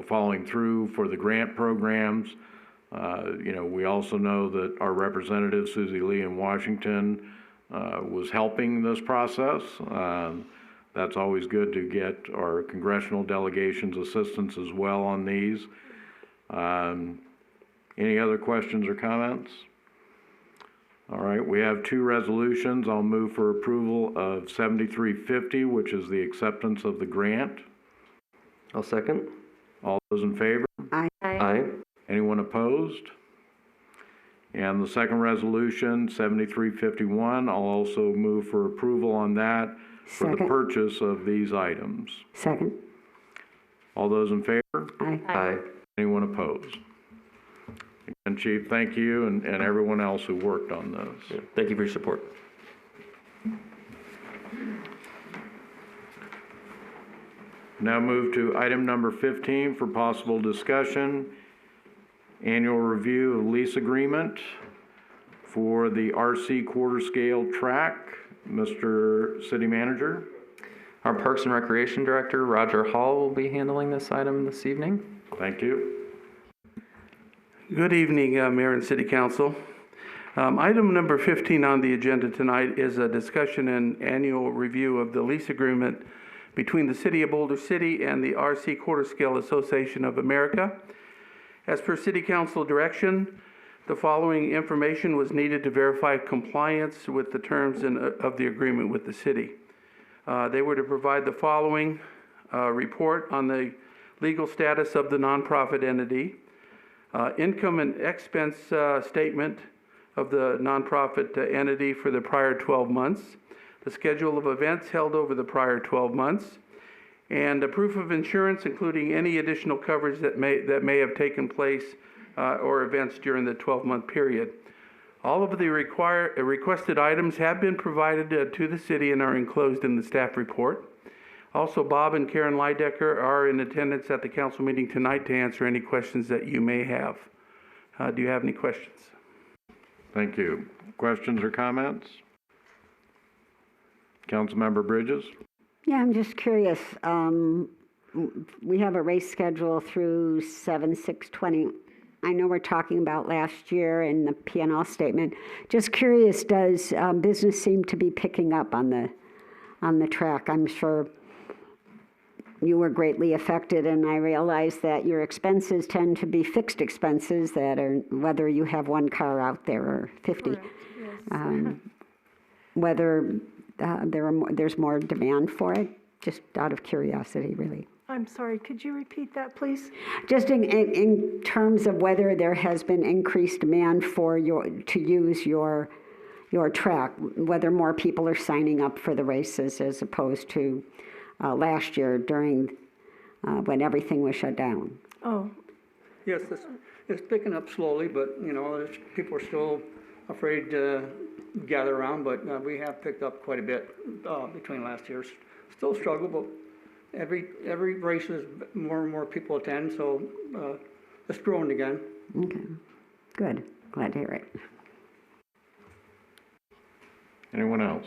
[SPEAKER 1] following through for the grant programs. We also know that our representative, Susie Lee in Washington, was helping this process. That's always good to get our congressional delegations' assistance as well on these. Any other questions or comments? All right, we have two resolutions. I'll move for approval of 7350, which is the acceptance of the grant.
[SPEAKER 7] I'll second.
[SPEAKER 1] All those in favor?
[SPEAKER 8] Aye.
[SPEAKER 7] Aye.
[SPEAKER 1] Anyone opposed? And the second resolution, 7351, I'll also move for approval on that for the
[SPEAKER 8] Second.
[SPEAKER 1] purchase of these items.
[SPEAKER 8] Second.
[SPEAKER 1] All those in favor?
[SPEAKER 8] Aye.
[SPEAKER 7] Aye.
[SPEAKER 1] Anyone opposed? Again, Chief, thank you and everyone else who worked on this.
[SPEAKER 13] Yeah, thank you for your support.
[SPEAKER 1] Now move to item number 15 for possible discussion. Annual review of lease agreement for the RC quarter scale track. Mr. City Manager.
[SPEAKER 9] Our Parks and Recreation Director, Roger Hall, will be handling this item this evening.
[SPEAKER 1] Thank you.
[SPEAKER 15] Good evening, Mayor and City Council. Item number 15 on the agenda tonight is a discussion and annual review of the lease agreement between the City of Boulder City and the RC Quarter Scale Association of America. As per City Council direction, the following information was needed to verify compliance with the terms of the agreement with the city. They were to provide the following report on the legal status of the nonprofit entity, income and expense statement of the nonprofit entity for the prior 12 months, the schedule of events held over the prior 12 months, and a proof of insurance, including any additional coverage that may have taken place or events during the 12-month period. All of the requested items have been provided to the city and are enclosed in the staff report. Also, Bob and Karen Leidecker are in attendance at the council meeting tonight to answer any questions that you may have. Do you have any questions?
[SPEAKER 1] Thank you. Questions or comments? Councilmember Bridges?
[SPEAKER 8] Yeah, I'm just curious. We have a race schedule through 7/6/20. I know we're talking about last year in the P&L statement. Just curious, does business seem to be picking up on the track? I'm sure you were greatly affected, and I realize that your expenses tend to be fixed expenses that are, whether you have one car out there or 50.
[SPEAKER 11] Correct, yes.
[SPEAKER 8] Whether there's more demand for it, just out of curiosity, really.
[SPEAKER 11] I'm sorry, could you repeat that, please?
[SPEAKER 8] Just in terms of whether there has been increased demand to use your track, whether more people are signing up for the races as opposed to last year during when everything was shut down.
[SPEAKER 11] Oh,
[SPEAKER 16] Yes, it's picking up slowly, but, people are still afraid to gather around, but we have picked up quite a bit between last year. Still a struggle, but every race is more and more people attend, so it's growing again.
[SPEAKER 8] Okay, good. Glad to hear it.
[SPEAKER 1] Anyone else?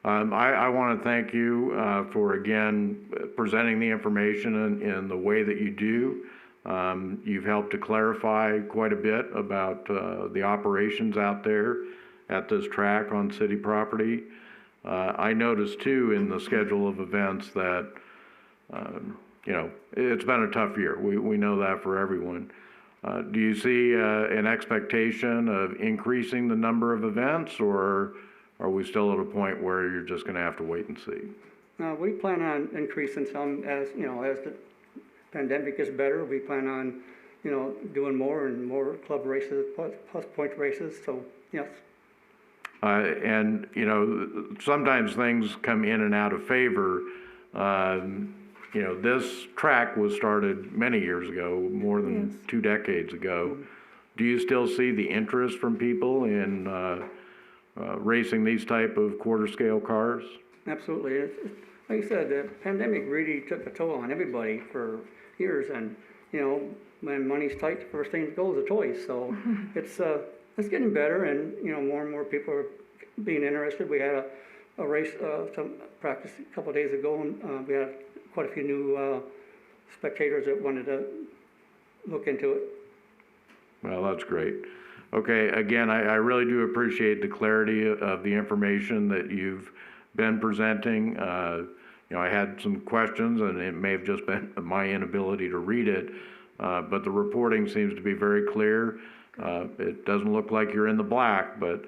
[SPEAKER 1] I want to thank you for, again, presenting the information in the way that you do. You've helped to clarify quite a bit about the operations out there at this track on city property. I noticed too in the schedule of events that, it's been a tough year. We know that for everyone. Do you see an expectation of increasing the number of events, or are we still at a point where you're just going to have to wait and see?
[SPEAKER 16] We plan on increasing some as the pandemic gets better. We plan on, doing more and more club races, plus point races, so yes.
[SPEAKER 1] And, sometimes things come in and out of favor. This track was started many years ago, more than 2 decades ago. Do you still see the interest from people in racing these type of quarter-scale cars?
[SPEAKER 16] Absolutely. Like I said, the pandemic really took a toll on everybody for years, and when money's tight, the first thing to go is a toy. So it's getting better, and more and more people are being interested. We had a race, some practice a couple of days ago, and we had quite a few new spectators that wanted to look into it.
[SPEAKER 1] Well, that's great. Okay, again, I really do appreciate the clarity of the information that you've been presenting. I had some questions, and it may have just been my inability to read it, but the reporting seems to be very clear. It doesn't look like you're in the black, but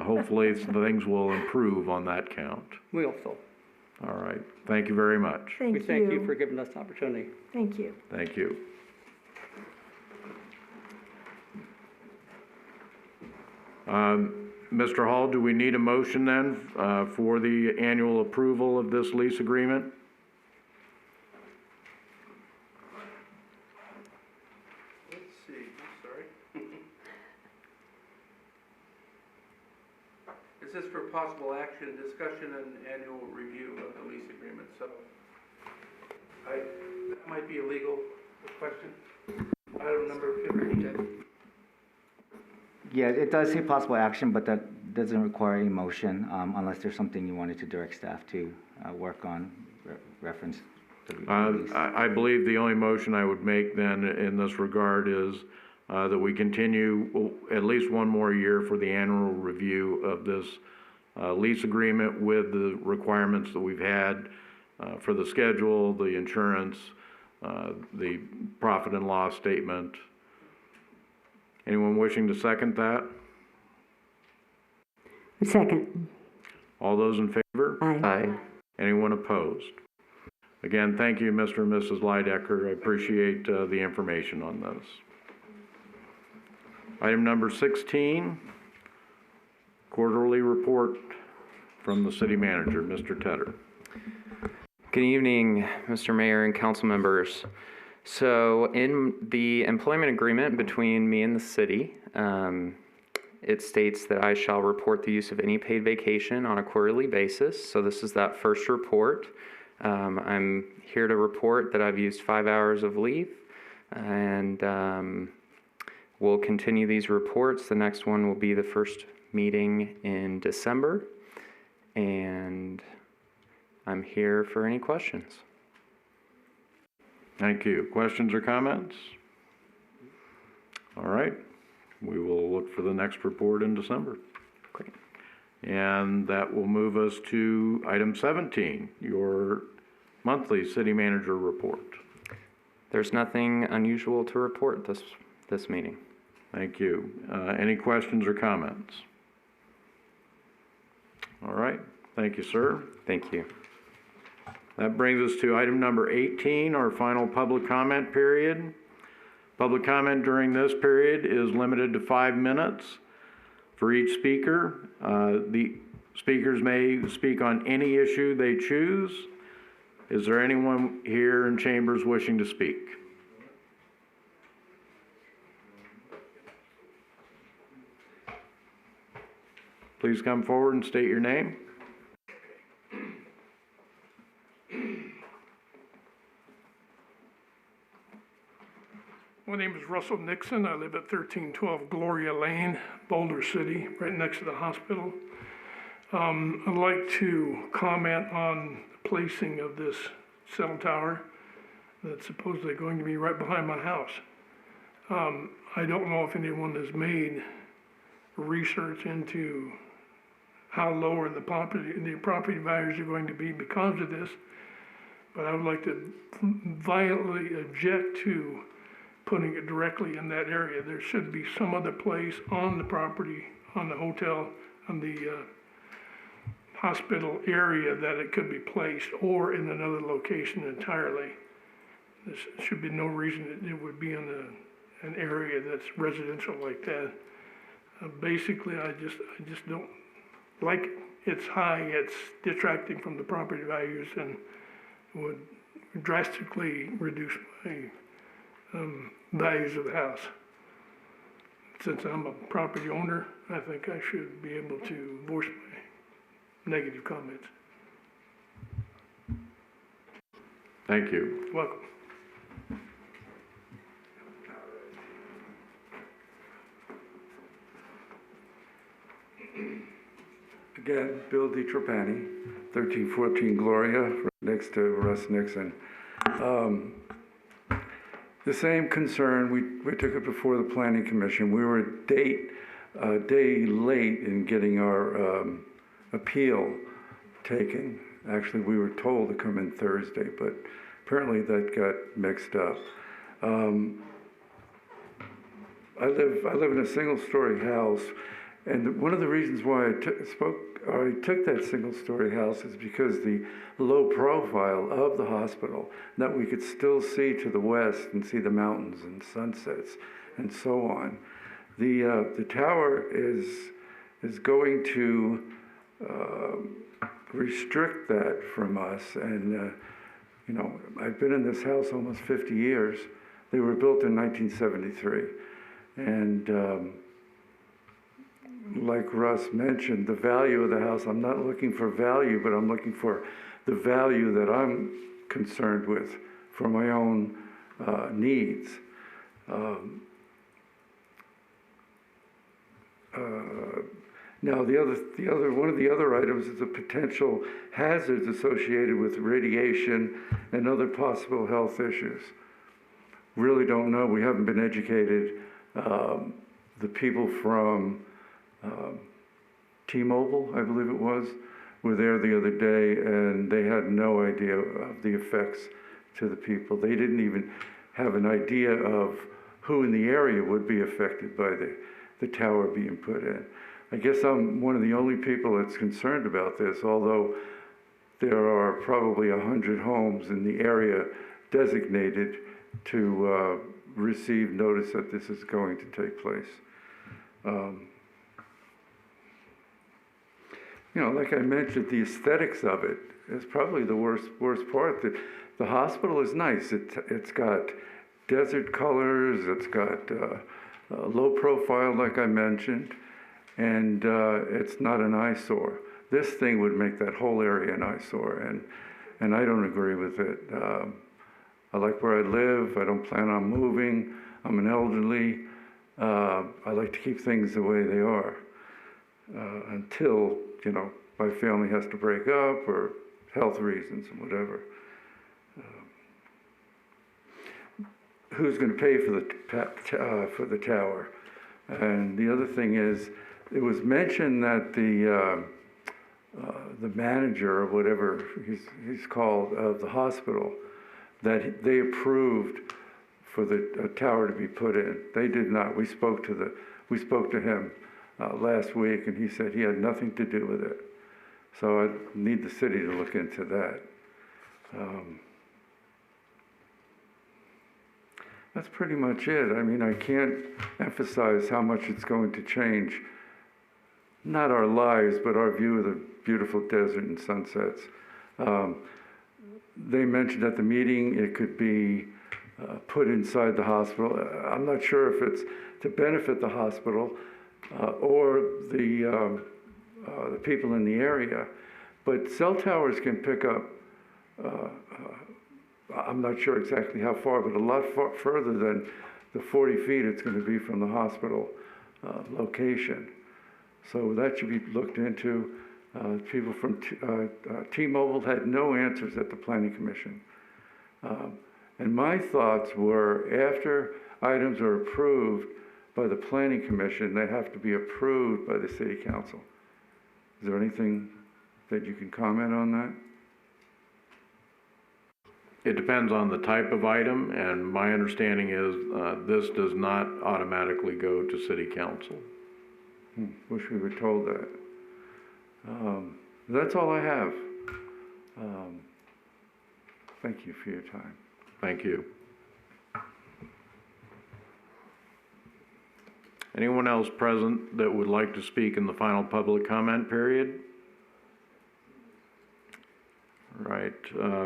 [SPEAKER 1] hopefully things will improve on that count.
[SPEAKER 16] We hope so.
[SPEAKER 1] All right. Thank you very much.
[SPEAKER 16] We thank you for giving us the opportunity.
[SPEAKER 11] Thank you.
[SPEAKER 1] Thank you. Mr. Hall, do we need a motion then for the annual approval of this lease agreement?
[SPEAKER 15] Let's see, I'm sorry. Is this for possible action, discussion, and annual review of the lease agreement? So, that might be a legal question. Item number 15.
[SPEAKER 14] Yeah, it does say possible action, but that doesn't require a motion unless there's something you wanted to direct staff to work on, reference the release.
[SPEAKER 1] I believe the only motion I would make then in this regard is that we continue at least one more year for the annual review of this lease agreement with the requirements that we've had for the schedule, the insurance, the profit and loss statement. Anyone wishing to second that?
[SPEAKER 8] Second.
[SPEAKER 1] All those in favor?
[SPEAKER 8] Aye.
[SPEAKER 7] Aye.
[SPEAKER 1] Anyone opposed? Again, thank you, Mr. and Mrs. Leidecker. I appreciate the information on this. Item number 16, quarterly report from the city manager, Mr. Tedder.
[SPEAKER 9] Good evening, Mr. Mayor and council members. So in the employment agreement between me and the city, it states that I shall report the use of any paid vacation on a quarterly basis. So this is that first report. I'm here to report that I've used 5 hours of leave, and we'll continue these reports. The next one will be the first meeting in December, and I'm here for any questions.
[SPEAKER 1] Thank you. Questions or comments? All right. We will look for the next report in December.
[SPEAKER 9] Great.
[SPEAKER 1] And that will move us to item 17, your monthly city manager report.
[SPEAKER 9] There's nothing unusual to report this meeting.
[SPEAKER 1] Thank you. Any questions or comments? All right. Thank you, sir.
[SPEAKER 9] Thank you.
[SPEAKER 1] That brings us to item number 18, our final public comment period. Public comment during this period is limited to 5 minutes for each speaker. The speakers may speak on any issue they choose. Is there anyone here in chambers wishing to speak? Please come forward and state your name.
[SPEAKER 17] My name is Russell Nixon. I live at 1312 Gloria Lane, Boulder City, right next to the hospital. I'd like to comment on the placing of this cell tower. that's supposedly going to be right behind my house. I don't know if anyone has made research into how lower the property values are going to be because of this, but I would like to violently object to putting it directly in that area. There should be some other place on the property, on the hotel, on the hospital area that it could be placed, or in another location entirely. There should be no reason that it would be in an area that's residential like that. Basically, I just don't like it. It's high, it's detracting from the property values and would drastically reduce my values of the house. Since I'm a property owner, I think I should be able to voice my negative comments.
[SPEAKER 1] Thank you.
[SPEAKER 17] Welcome.
[SPEAKER 6] Again, Bill DiTrapani, 1314 Gloria, next to Russ Nixon. The same concern, we took it before the Planning Commission. We were a day late in getting our appeal taken. Actually, we were told to come in Thursday, but apparently that got mixed up. I live in a single-story house, and one of the reasons why I took that single-story house is because the low profile of the hospital, that we could still see to the west and see the mountains and sunsets and so on. The tower is going to restrict that from us, and you know, I've been in this house almost 50 years. They were built in 1973, and like Russ mentioned, the value of the house, I'm not looking for value, but I'm looking for the value that I'm concerned with for my own needs. Now, one of the other items is the potential hazards associated with radiation and other possible health issues. Really don't know. We haven't been educated. The people from T-Mobile, I believe it was, were there the other day, and they had no idea of the effects to the people. They didn't even have an idea of who in the area would be affected by the tower being put in. I guess I'm one of the only people that's concerned about this, although there are probably 100 homes in the area designated to receive notice that this is going to take place. You know, like I mentioned, the aesthetics of it is probably the worst part. The hospital is nice. It's got desert colors. It's got low profile, like I mentioned, and it's not an eyesore. This thing would make that whole area an eyesore, and I don't agree with it. I like where I live. I don't plan on moving. I'm an elderly. I like to keep things the way they are until, you know, my family has to break up or health reasons and whatever. Who's going to pay for the tower? And the other thing is, it was mentioned that the manager or whatever he's called of the hospital, that they approved for the tower to be put in. They did not. We spoke to him last week, and he said he had nothing to do with it. So I need the city to look into that. That's pretty much it. I mean, I can't emphasize how much it's going to change, not our lives, but our view of the beautiful desert and sunsets. They mentioned at the meeting it could be put inside the hospital. I'm not sure if it's to benefit the hospital or the people in the area, but cell towers can pick up, I'm not sure exactly how far, but a lot further than the 40 feet it's going to be from the hospital location. So that should be looked into. People from T-Mobile had no answers at the Planning Commission. And my thoughts were, after items are approved by the planning commission, they have to be approved by the city council. Is there anything that you can comment on that?
[SPEAKER 1] It depends on the type of item, and my understanding is this does not automatically go to city council.
[SPEAKER 6] Wish we were told that. That's all I have. Thank you for your time.
[SPEAKER 1] Thank you. Anyone else present that would like to speak in the final public comment period? All right,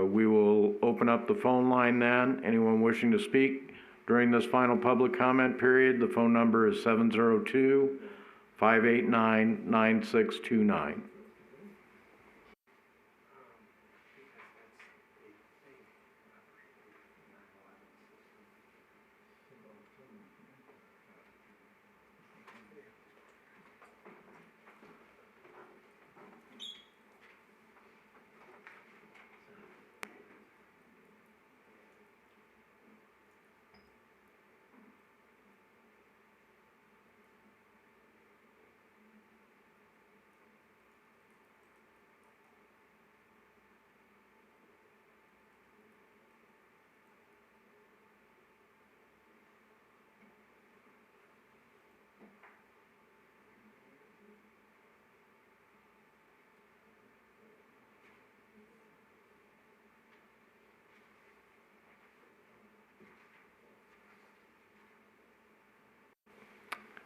[SPEAKER 1] we will open up the phone line then. Anyone wishing to speak during this final public comment period, the phone number is 702-589-9629.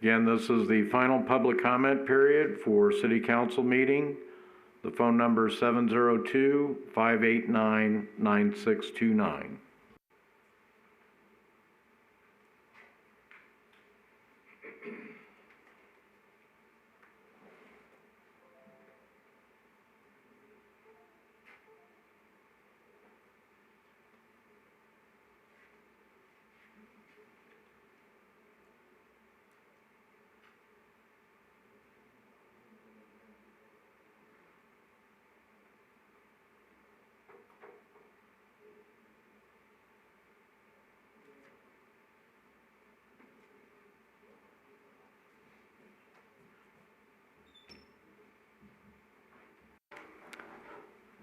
[SPEAKER 1] Again, this is the final public comment period for City Council meeting. The phone number is 702-589-9629.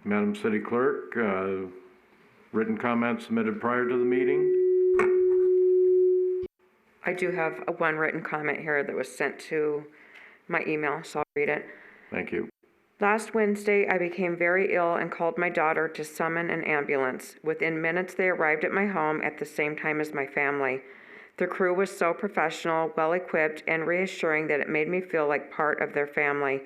[SPEAKER 1] Madam City Clerk, written comments submitted prior to the meeting?
[SPEAKER 2] I do have one written comment here that was sent to my email, so I'll read it.
[SPEAKER 1] Thank you.
[SPEAKER 2] Last Wednesday, I became very ill and called my daughter to summon an ambulance. Within minutes, they arrived at my home at the same time as my family. The crew was so professional, well-equipped, and reassuring that it made me feel like part of their family.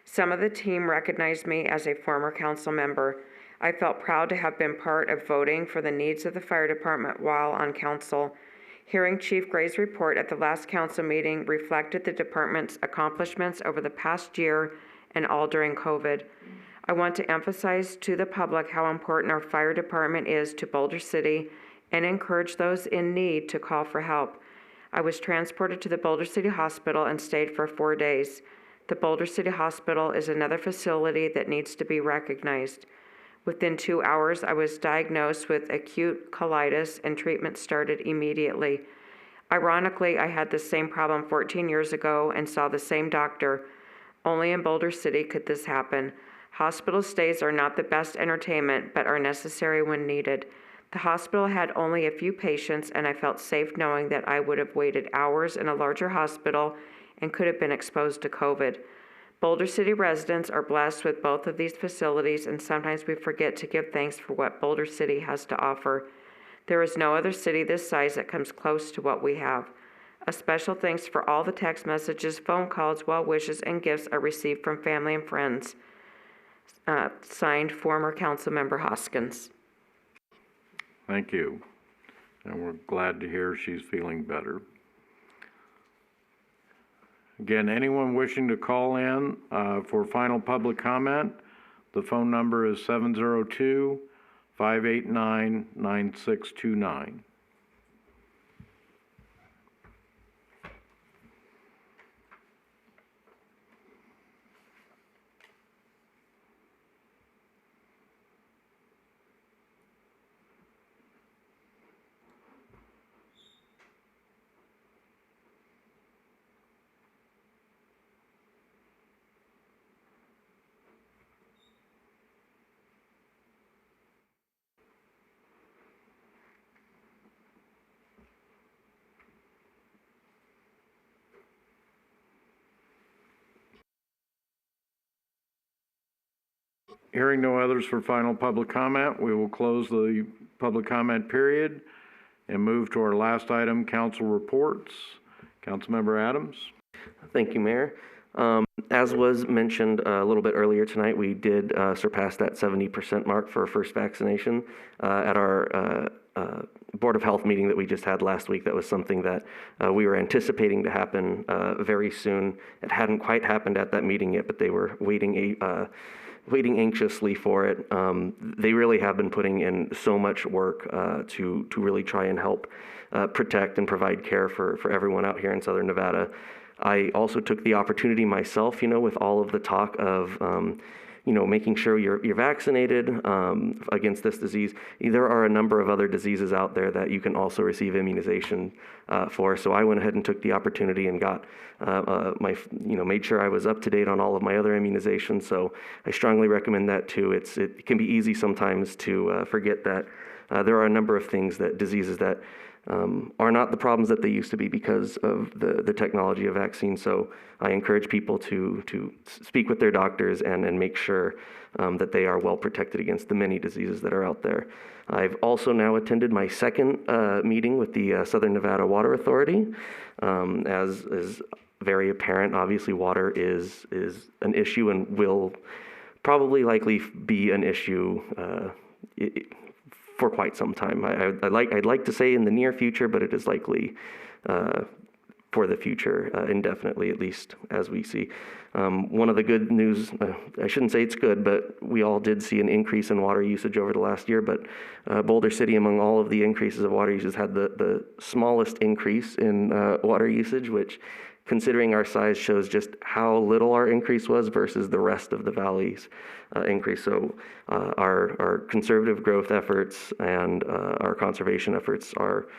[SPEAKER 2] Some of the team recognized me as a former council member. I felt proud to have been part of voting for the needs of the fire department while on council. Hearing Chief Gray's report at the last council meeting reflected the department's accomplishments over the past year and all during COVID. I want to emphasize to the public how important our fire department is to Boulder City and encourage those in need to call for help. I was transported to the Boulder City Hospital and stayed for 4 days. The Boulder City Hospital is another facility that needs to be recognized. Within 2 hours, I was diagnosed with acute colitis and treatment started immediately. Ironically, I had the same problem 14 years ago and saw the same doctor. Only in Boulder City could this happen. Hospital stays are not the best entertainment, but are necessary when needed. The hospital had only a few patients, and I felt safe knowing that I would have waited hours in a larger hospital and could have been exposed to COVID. Boulder City residents are blessed with both of these facilities, and sometimes we forget to give thanks for what Boulder City has to offer. There is no other city this size that comes close to what we have. A special thanks for all the text messages, phone calls, well wishes, and gifts I received from family and friends. Signed, former Councilmember Hoskins.
[SPEAKER 1] Thank you. And we're glad to hear she's feeling better. Again, anyone wishing to call in for final public comment, the phone number is 702-589-9629. Hearing no others for final public comment, we will close the public comment period and move to our last item, council reports. Councilmember Adams.
[SPEAKER 7] Thank you, Mayor. As was mentioned a little bit earlier tonight, we did surpass that 70% mark for first vaccination at our Board of Health meeting that we just had last week. That was something that we were anticipating to happen very soon. It hadn't quite happened at that meeting yet, but they were waiting anxiously for it. They really have been putting in so much work to really try and help protect and provide care for everyone out here in Southern Nevada. I also took the opportunity myself, with all of the talk of, making sure you're vaccinated against this disease. There are a number of other diseases out there that you can also receive immunization for. So I went ahead and took the opportunity and got made sure I was up to date on all of my other immunizations. So I strongly recommend that too. It can be easy sometimes to forget that there are a number of diseases that are not the problems that they used to be because of the technology of vaccines. So I encourage people to speak with their doctors and make sure that they are well protected against the many diseases that are out there. I've also now attended my second meeting with the Southern Nevada Water Authority. As is very apparent, obviously water is an issue and will probably likely be an issue for quite some time. I'd like to say in the near future, but it is likely for the future indefinitely, at least as we see. One of the good news, I shouldn't say it's good, but we all did see an increase in water usage over the last year, but Boulder City, among all of the increases of water usage, had the smallest increase in water usage, which, considering our size, shows just how little our increase was versus the rest of the valley's increase. So our conservative growth efforts and our conservation efforts are,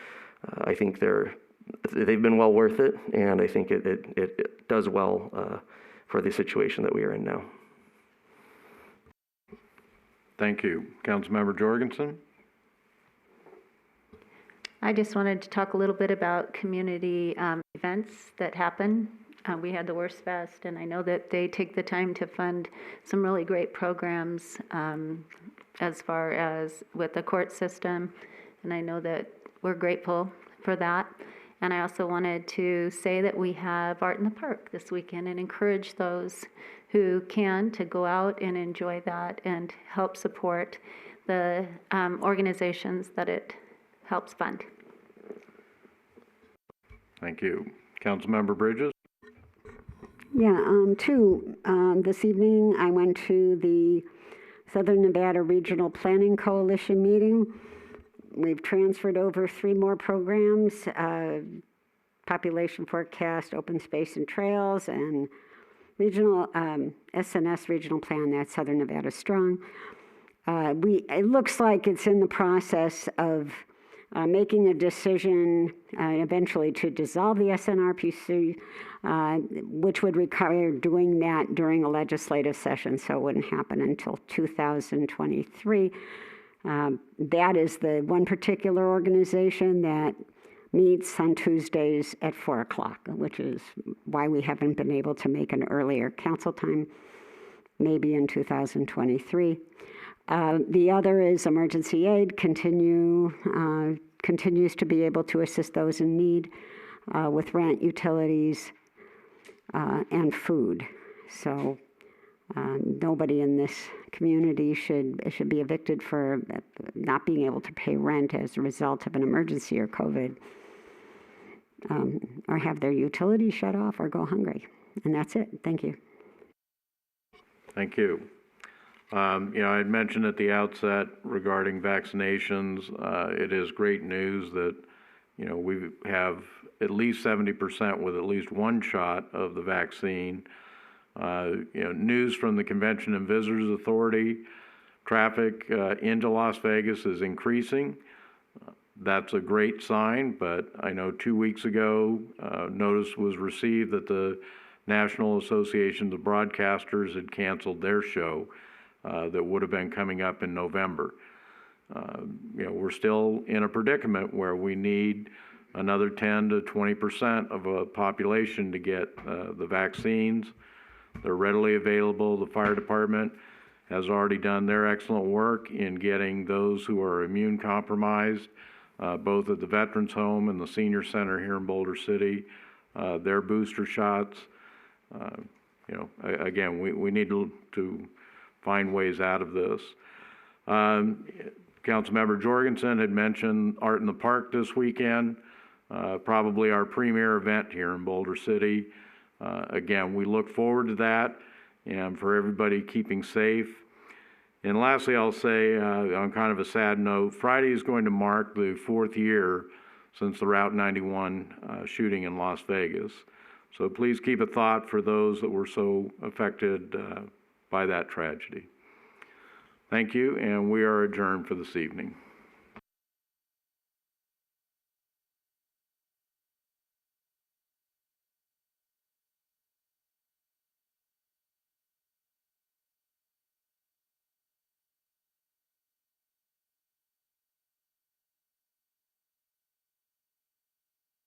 [SPEAKER 7] I think they've been well worth it, and I think it does well for the situation that we are in now.
[SPEAKER 1] Thank you. Councilmember Jorgensen.
[SPEAKER 11] I just wanted to talk a little bit about community events that happen. We had the Worst Fest, and I know that they take the time to fund some really great programs as far as with the court system, and I know that we're grateful for that. And I also wanted to say that we have Art in the Park this weekend and encourage those who can to go out and enjoy that and help support the organizations that it helps fund.
[SPEAKER 1] Thank you. Councilmember Bridges.
[SPEAKER 8] Yeah, this evening I went to the Southern Nevada Regional Planning Coalition meeting. We've transferred over 3 more programs, population forecast, open space and trails, and regional SNS regional plan, that's Southern Nevada Strong. It looks like it's in the process of making a decision eventually to dissolve the SNRPC, which would require doing that during a legislative session, so it wouldn't happen until 2023. That is the one particular organization that meets on Tuesdays at 4 o'clock, which is why we haven't been able to make an earlier council time, maybe in 2023. The other is emergency aid, continues to be able to assist those in need with rent, utilities, and food. So nobody in this community should be evicted for not being able to pay rent as a result of an emergency or COVID, or have their utilities shut off or go hungry. And that's it. Thank you.
[SPEAKER 1] Thank you. I had mentioned at the outset regarding vaccinations, it is great news that, we have at least 70% with at least one shot of the vaccine. News from the Convention and Visitors Authority, traffic into Las Vegas is increasing. That's a great sign, but I know 2 weeks ago, notice was received that the National Association of Broadcasters had canceled their show that would have been coming up in November. We're still in a predicament where we need another 10 to 20% of a population to get the vaccines. They're readily available. The fire department has already done their excellent work in getting those who are immune compromised, both at the Veterans Home and the Senior Center here in Boulder City, their booster shots. You know, again, we need to find ways out of this. Councilmember Jorgensen had mentioned Art in the Park this weekend, probably our premier event here in Boulder City. Again, we look forward to that, and for everybody keeping safe. And lastly, I'll say, on kind of a sad note, Friday is going to mark the 4th year since the Route 91 shooting in Las Vegas. So please keep a thought for those that were so affected by that tragedy. Thank you, and we are adjourned for this evening.